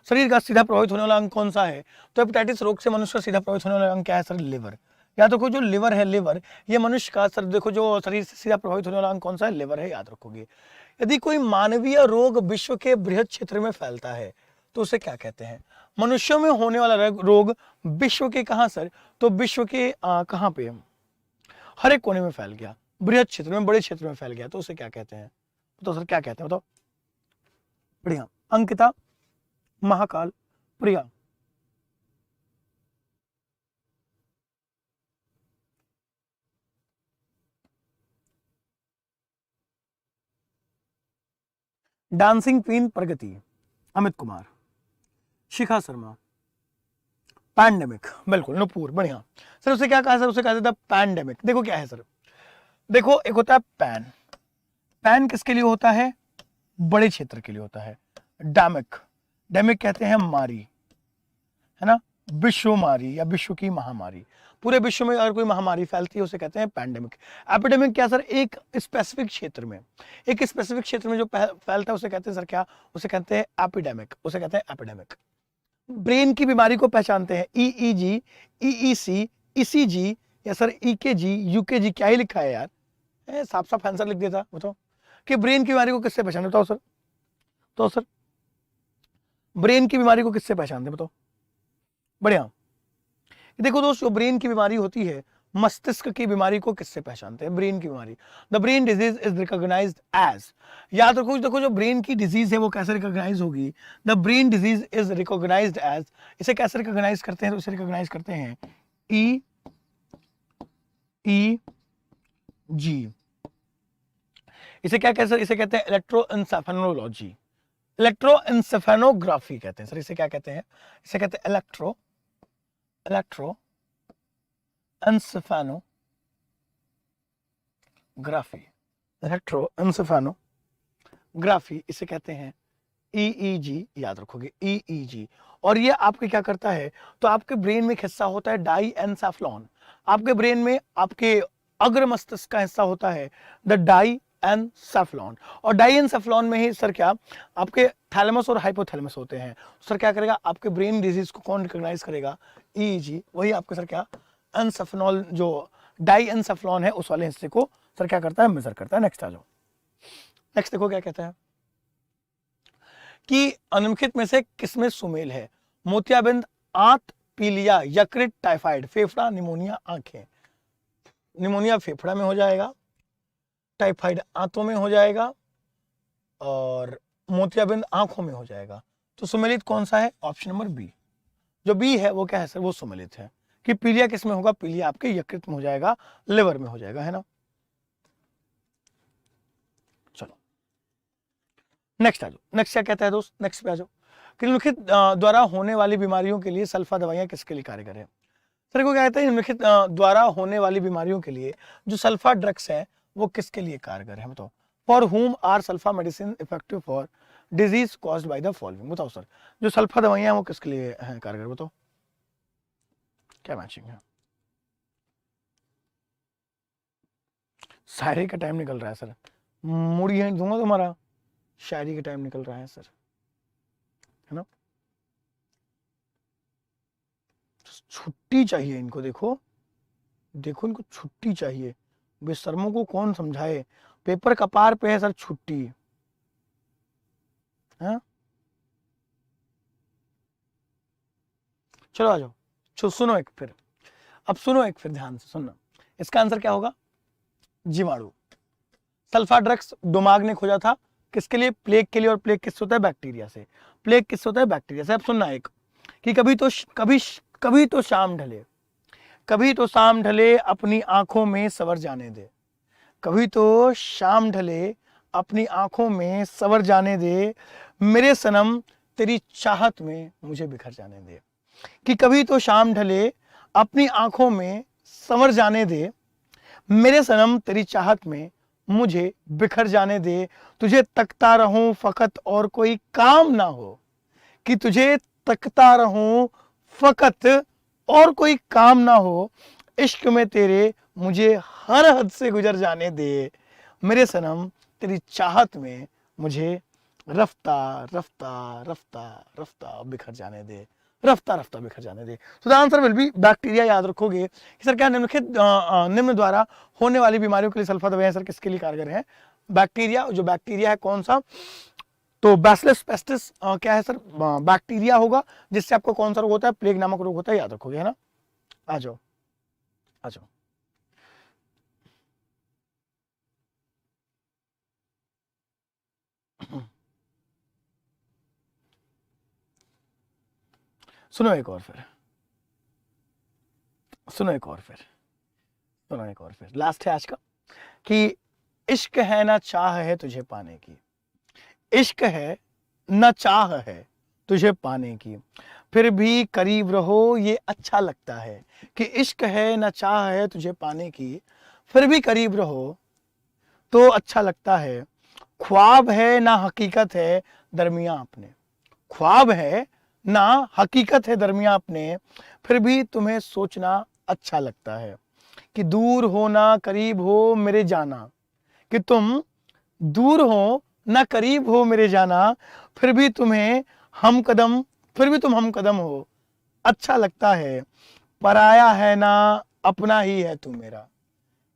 शरीर का सीधा प्रभावित होने वाला अंग कौन सा है। तो हेपेटाइटिस रोग से मनुष्य का सीधा प्रभावित होने वाला अंग क्या है सर, लिवर। याद रखो, जो लिवर है, लिवर ये मनुष्य का सर देखो, जो शरीर से सीधा प्रभावित होने वाला अंग कौन सा है, लिवर है, याद रखोगे। यदि कोई मानवीय रोग विश्व के बृहद क्षेत्र में फैलता है तो उसे क्या कहते हैं। मनुष्यों में होने वाला रोग विश्व के कहां सर, तो विश्व के कहां पे, हर एक कोने में फैल गया, बृहद क्षेत्र में, बड़े क्षेत्र में फैल गया, तो उसे क्या कहते हैं। तो सर क्या कहते हैं, बताओ, बढ़िया। अंकिता, महाकाल, प्रिया। डांसिंग क्वीन प्रगति, अमित कुमार, शिखा शर्मा। पैंडेमिक, बिल्कुल, नुपुर, बढ़िया। सर उसे क्या कहा सर, उसे कहा जाता है पैंडेमिक। देखो क्या है सर, देखो एक होता है पैन, पैन किसके लिए होता है, बड़े क्षेत्र के लिए होता है। डैमिक, डैमिक कहते हैं मारी, है ना, विश्वमारी या विश्व की महामारी। पूरे विश्व में अगर कोई महामारी फैलती है उसे कहते हैं पैंडेमिक। एपिडेमिक क्या सर, एक स्पेसिफिक क्षेत्र में, एक स्पेसिफिक क्षेत्र में जो फैलता है उसे कहते हैं सर क्या, उसे कहते हैं एपिडेमिक, उसे कहते हैं एपिडेमिक। ब्रेन की बीमारी को पहचानते हैं, EEG, EEC, ECG या सर EKG, UKG, क्या ही लिखा है यार, साफ साफ आंसर लिख देता। बताओ कि ब्रेन की बीमारी को किससे पहचानते, बताओ सर, तो सर ब्रेन की बीमारी को किससे पहचानते हैं, बताओ, बढ़िया। देखो दोस्त, जो ब्रेन की बीमारी होती है, मस्तिष्क की बीमारी को किससे पहचानते हैं, ब्रेन की बीमारी, the brain disease is recognised as. याद रखो, देखो जो ब्रेन की डिजीज है वो कैसे रिकॉग्नाइज होगी, the brain disease is recognised as. इसे कैसे रिकॉग्नाइज करते हैं, तो इसे रिकॉग्नाइज करते हैं EEG। इसे क्या कहते हैं, इसे कहते हैं इलेक्ट्रोएन्सेफेलोलॉजी, इलेक्ट्रोएन्सेफेलोग्राफी कहते हैं सर, इसे क्या कहते हैं, इसे कहते हैं इलेक्ट्रोएन्सेफेलोग्राफी, इलेक्ट्रोएन्सेफेलोग्राफी इसे कहते हैं EEG, याद रखोगे EEG। और ये आपके क्या करता है, तो आपके ब्रेन में एक हिस्सा होता है डाईएन्सेफेलॉन, आपके ब्रेन में आपके अग्र मस्तिष्क का हिस्सा होता है द डाईएन्सेफेलॉन, और डाईएन्सेफेलॉन में ही सर क्या आपके थैलेमस और हाइपोथैलेमस होते हैं। सर क्या करेगा, आपके ब्रेन डिजीज को कौन रिकॉग्नाइज करेगा, EEG, वही आपके सर क्या एन्सेफेलॉन, जो डाईएन्सेफेलॉन है उस वाले हिस्से को सर क्या करता है, मेजर करता है। नेक्स्ट आ जाओ, नेक्स्ट देखो क्या कहता है कि निम्नलिखित में से किसमें सुमेल है, मोतियाबिंद, आंत, पीलिया, यकृत, टाइफाइड, फेफड़ा, निमोनिया, आंखें। निमोनिया फेफड़ा में हो जाएगा, टाइफाइड आंतों में हो जाएगा, और मोतियाबिंद आंखों में हो जाएगा। तो सुमेलित कौन सा है, ऑप्शन नंबर बी। जो बी है वो क्या है सर, वो सुमेलित है। कि पीलिया किस में होगा, पीलिया आपके यकृत में हो जाएगा, लिवर में हो जाएगा, है ना। चलो नेक्स्ट आ जाओ, नेक्स्ट क्या कहता है दोस्त, नेक्स्ट पे आ जाओ। निम्नलिखित द्वारा होने वाली बीमारियों के लिए सल्फा दवाइयां किसके लिए कार्यगर है। सर को क्या कहते हैं, निम्नलिखित द्वारा होने वाली बीमारियों के लिए जो सल्फा ड्रग्स है वो किसके लिए कारगर है, बताओ। For whom are sulfa medicine effective for disease caused by the following. बताओ सर, जो सल्फा दवाइयां हैं वो किसके लिए हैं कारगर, बताओ, क्या मैचिंग है। शायरी का टाइम निकल रहा है सर, मुड़ी है दूंगा तुम्हारा, शायरी का टाइम निकल रहा है सर, है ना। छुट्टी चाहिए इनको, देखो देखो इनको छुट्टी चाहिए। बेशर्मों को कौन समझाए, पेपर कपार पे है सर, छुट्टी है। चलो आ जाओ, सुनो एक फिर, अब सुनो एक फिर ध्यान से सुनना। इसका आंसर क्या होगा, जीवाणु। सल्फा ड्रग्स दिमाग ने खोजा था किसके लिए, प्लेग के लिए। और प्लेग किससे होता है, बैक्टीरिया से। प्लेग किससे होता है, बैक्टीरिया से। अब सुनना एक, कि कभी तो शाम ढले, कभी तो शाम ढले अपनी आंखों में सवर जाने दे, कभी तो शाम ढले अपनी आंखों में सवर जाने दे, मेरे सनम तेरी चाहत में मुझे बिखर जाने दे। कि कभी तो शाम ढले अपनी आंखों में संवर जाने दे, मेरे सनम तेरी चाहत में मुझे बिखर जाने दे, तुझे तकता रहूं फकत और कोई काम ना हो, कि तुझे तकता रहूं फकत और कोई काम ना हो, इश्क में तेरे मुझे हर हद से गुजर जाने दे, मेरे सनम तेरी चाहत में मुझे रफ्ता रफ्ता रफ्ता रफ्ता बिखर जाने दे, रफ्ता रफ्ता बिखर जाने दे। तो the answer will B bacteria. याद रखोगे कि सर क्या निम्नलिखित निम्न द्वारा होने वाली बीमारियों के लिए सल्फा दवाएं सर किसके लिए कारगर हैं, बैक्टीरिया। जो बैक्टीरिया है कौन सा, तो बैसिलस पेस्टिस क्या है सर, बैक्टीरिया होगा, जिससे आपको कौन सा रोग होता है, प्लेग नामक रोग होता है, याद रखोगे, है ना। आ जाओ आ जाओ। सुनो एक और फिर, सुनो एक और फिर, सुनो एक और फिर, लास्ट है आज का, कि इश्क है ना चाह है तुझे पाने की, इश्क है न चाह है तुझे पाने की, फिर भी करीब रहो ये अच्छा लगता है। कि इश्क है न चाह है तुझे पाने की, फिर भी करीब रहो तो अच्छा लगता है। ख्वाब है ना हकीकत है दरमियां अपने, ख्वाब है ना हकीकत है दरमियां अपने, फिर भी तुम्हें सोचना अच्छा लगता है। कि दूर हो ना करीब हो मेरे जाना, कि तुम दूर हो ना करीब हो मेरे जाना, फिर भी तुम्हें हम कदम, फिर भी तुम हम कदम हो, अच्छा लगता है। पराया है ना अपना ही है तू मेरा,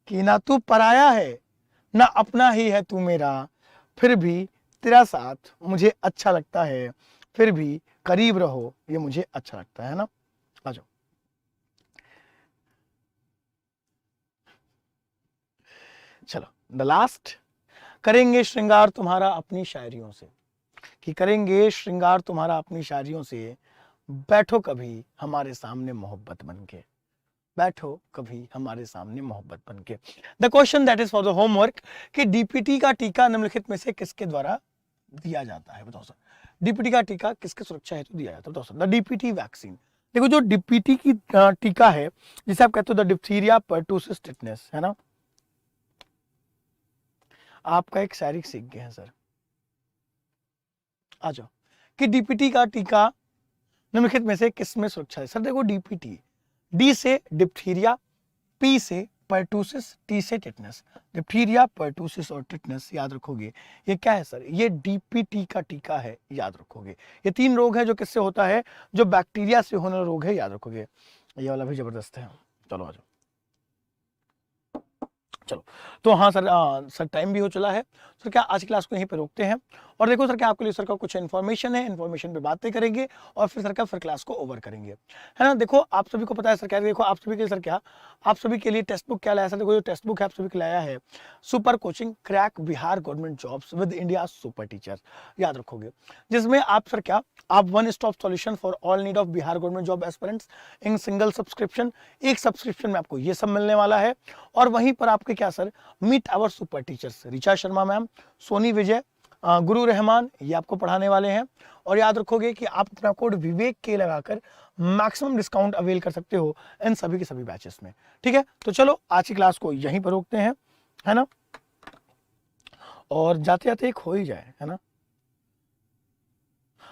कि ना तू पराया है ना अपना ही है तू मेरा, फिर भी तेरा साथ मुझे अच्छा लगता है, फिर भी करीब रहो ये मुझे अच्छा लगता है ना। आ जाओ। चलो द लास्ट, करेंगे श्रृंगार तुम्हारा अपनी शायरियों से, कि करेंगे श्रृंगार तुम्हारा अपनी शायरियों से, बैठो कभी हमारे सामने मोहब्बत बनके, बैठो कभी हमारे सामने मोहब्बत बनके। The question that is for the homework, कि डीपीटी का टीका निम्नलिखित में से किसके द्वारा दिया जाता है, बताओ सर। डीपीटी का टीका किसके सुरक्षा हेतु दिया जाता है, बताओ सर। द डीपीटी वैक्सीन, देखो जो डीपीटी की टीका है, जिसे आप कहते हो द डिप्थीरिया पर्टुसिस टिटनेस, है ना। आपका एक शायरी सीख गए हैं सर। आ जाओ, कि डीपीटी का टीका निम्नलिखित में से किसमें सुरक्षा है। सर देखो डीपीटी, डी से डिप्थीरिया, पी से पर्टूसिस, टी से टिटनेस। डिप्थीरिया, पर्टूसिस और टिटनेस याद रखोगे, ये क्या है सर, ये डीपीटी का टीका है, याद रखोगे। ये तीन रोग है जो किससे होता है, जो बैक्टीरिया से होने रोग है, याद रखोगे। ये वाला भी जबरदस्त है। चलो आ जाओ। चलो तो हाँ सर, सर टाइम भी हो चला है। सर क्या आज क्लास को यहीं पे रोकते हैं, और देखो सर क्या आपके लिए सर का कुछ इन्फॉर्मेशन है, इन्फॉर्मेशन पे बातें करेंगे और फिर सर का फिर क्लास को ओवर करेंगे, है ना। देखो आप सभी को पता है सर क्या, देखो आप सभी के लिए सर क्या, आप सभी के लिए टेक्स्ट बुक क्या लाया सर, देखो जो टेक्स्ट बुक है आप सभी के लाया है, super coaching crack Bihar government jobs with India super teacher, याद रखोगे। जिसमें आप सर क्या, आप one stop solution for all need of Bihar government job aspirants in single subscription, एक सब्सक्रिप्शन में आपको ये सब मिलने वाला है। और वहीं पर आपके क्या sir, meet our super teachers, Richa Sharma ma'am, Soni Vijay, Guru Rahman, ये आपको पढ़ाने वाले हैं। और याद रखोगे कि आप अपना कोड विवेक के लगाकर मैक्सिमम डिस्काउंट अवेल कर सकते हो इन सभी के सभी बैचेस में, ठीक है। तो चलो आज की क्लास को यहीं पर रोकते हैं, है ना, और जाते जाते एक हो ही जाए, है ना।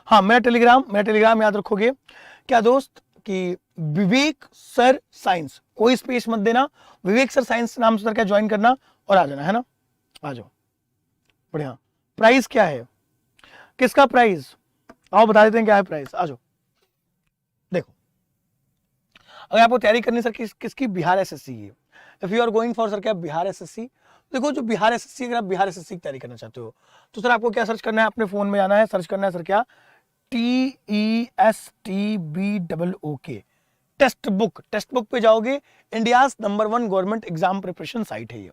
हाँ मेरा टेलीग्राम याद रखोगे क्या दोस्त, कि विवेक सर साइंस, कोई स्पेस मत देना, विवेक सर साइंस नाम से सर क्या ज्वाइन करना और आ जाना, है ना। आ जाओ, बढ़िया। प्राइस क्या है, किसका प्राइस, आओ बता देते हैं क्या है प्राइस। आ जाओ, देखो अगर आपको तैयारी करनी सर किसकी, बिहार एसएससी की, if you are going for sir क्या बिहार एसएससी, देखो जो बिहार एसएससी, अगर आप बिहार एसएससी की तैयारी करना चाहते हो तो सर आपको क्या सर्च करना है, अपने फोन में जाना है, सर्च करना है सर क्या TESTBOOK, टेक्स्ट बुक पे जाओगे, India's number 1 government exam preparation site है ये।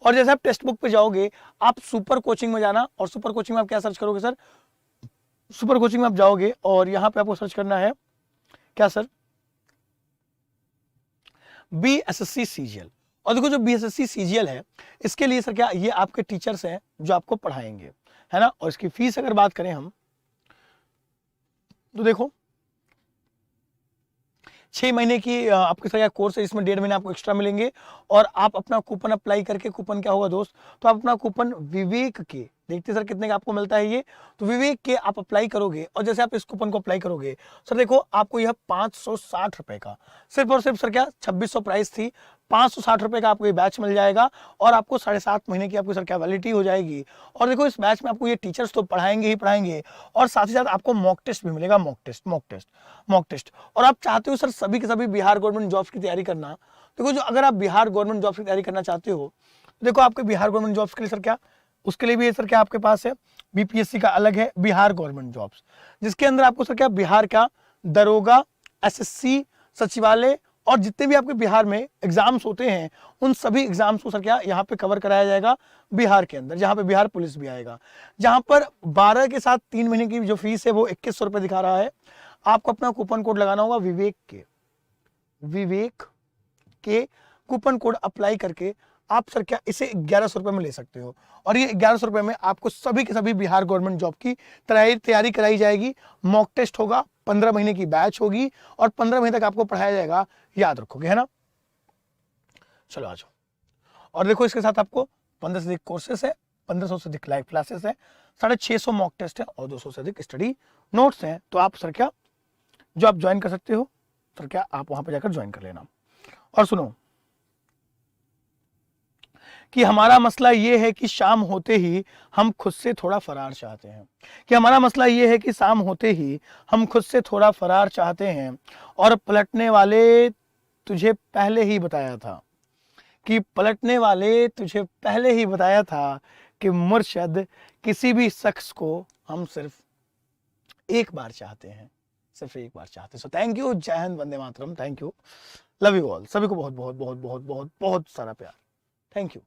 और जैसे आप टेक्स्ट बुक पे जाओगे, आप सुपर कोचिंग में जाना, और सुपर कोचिंग में आप क्या सर्च करोगे सर, सुपर कोचिंग में आप जाओगे और यहां पे आपको सर्च करना है क्या सर, BSSC CGL। और देखो जो BSSC CGL है, इसके लिए सर क्या ये आपके टीचर्स हैं जो आपको पढ़ाएंगे, है ना। और इसकी फीस अगर बात करें हम, तो देखो 6 महीने की आपके सर कोर्स है, इसमें 1.5 महीने आपको एक्स्ट्रा मिलेंगे। और आप अपना कूपन अप्लाई करके, कूपन क्या होगा दोस्त, तो आप अपना कूपन विवेक के, देखते सर कितने का आपको मिलता है ये, तो विवेक के आप अप्लाई करोगे, और जैसे आप इस कूपन को अप्लाई करोगे सर, देखो आपको यह 560 रुपए का, सिर्फ और सिर्फ सर क्या 2600 प्राइस थी, 560 रुपए का आपको ये बैच मिल जाएगा। और आपको 7.5 महीने की आपको सर क्या वैलिडिटी हो जाएगी। और देखो इस बैच में आपको ये टीचर्स तो पढ़ाएंगे ही पढ़ाएंगे, और साथ ही साथ आपको मॉक टेस्ट भी मिलेगा, मॉक टेस्ट। और आप चाहते हो सर सभी के सभी बिहार गवर्नमेंट जॉब्स की तैयारी करना, देखो जो अगर आप बिहार गवर्नमेंट जॉब्स की तैयारी करना चाहते हो, देखो आपके बिहार गवर्नमेंट जॉब्स के लिए सर क्या, उसके लिए भी सर क्या आपके पास है, BPSC का अलग है बिहार गवर्नमेंट जॉब्स, जिसके अंदर आपको सर क्या बिहार का दरोगा, SSC, सचिवालय, और जितने भी आपके बिहार में एग्जाम्स होते हैं, उन सभी एग्जाम्स को सर क्या यहाँ पे कवर कराया जाएगा बिहार के अंदर, जहाँ पे बिहार पुलिस भी आएगा, जहाँ पर 12 के साथ 3 महीने की जो फीस है वो 2100 रुपए दिखा रहा है। आपको अपना कूपन कोड लगाना होगा विवेक के कूपन कोड अप्लाई करके आप सर क्या इसे 1100 रुपए में ले सकते हो। और ये 1100 रुपए में आपको सभी के सभी बिहार गवर्नमेंट जॉब की तैयारी कराई जाएगी, मॉक टेस्ट होगा, 15 महीने की बैच होगी, और 15 महीने तक आपको पढ़ाया जाएगा, याद रखोगे, है ना। चलो आ जाओ। और देखो इसके साथ आपको 15 से अधिक कोर्सेस है, 1500 से अधिक लाइव क्लासेस है, 650 मॉक टेस्ट है, और 200 से अधिक स्टडी नोट्स हैं। तो आप सर क्या जो आप ज्वाइन कर सकते हो सर क्या, आप वहां पर जाकर ज्वाइन कर लेना। और सुनो कि हमारा मसला ये है कि शाम होते ही हम खुद से थोड़ा फरार चाहते हैं, कि हमारा मसला ये है कि शाम होते ही हम खुद से थोड़ा फरार चाहते हैं, और पलटने वाले तुझे पहले ही बताया था, कि पलटने वाले तुझे पहले ही बताया था कि मुर्शद किसी भी शख्स को हम सिर्फ एक बार चाहते हैं, सिर्फ एक बार चाहते हैं। सो थैंक यू, जय हिंद, वंदे मातरम, thank you, love you all, सभी को बहुत बहुत बहुत बहुत बहुत बहुत सारा प्यार, थैंक यू।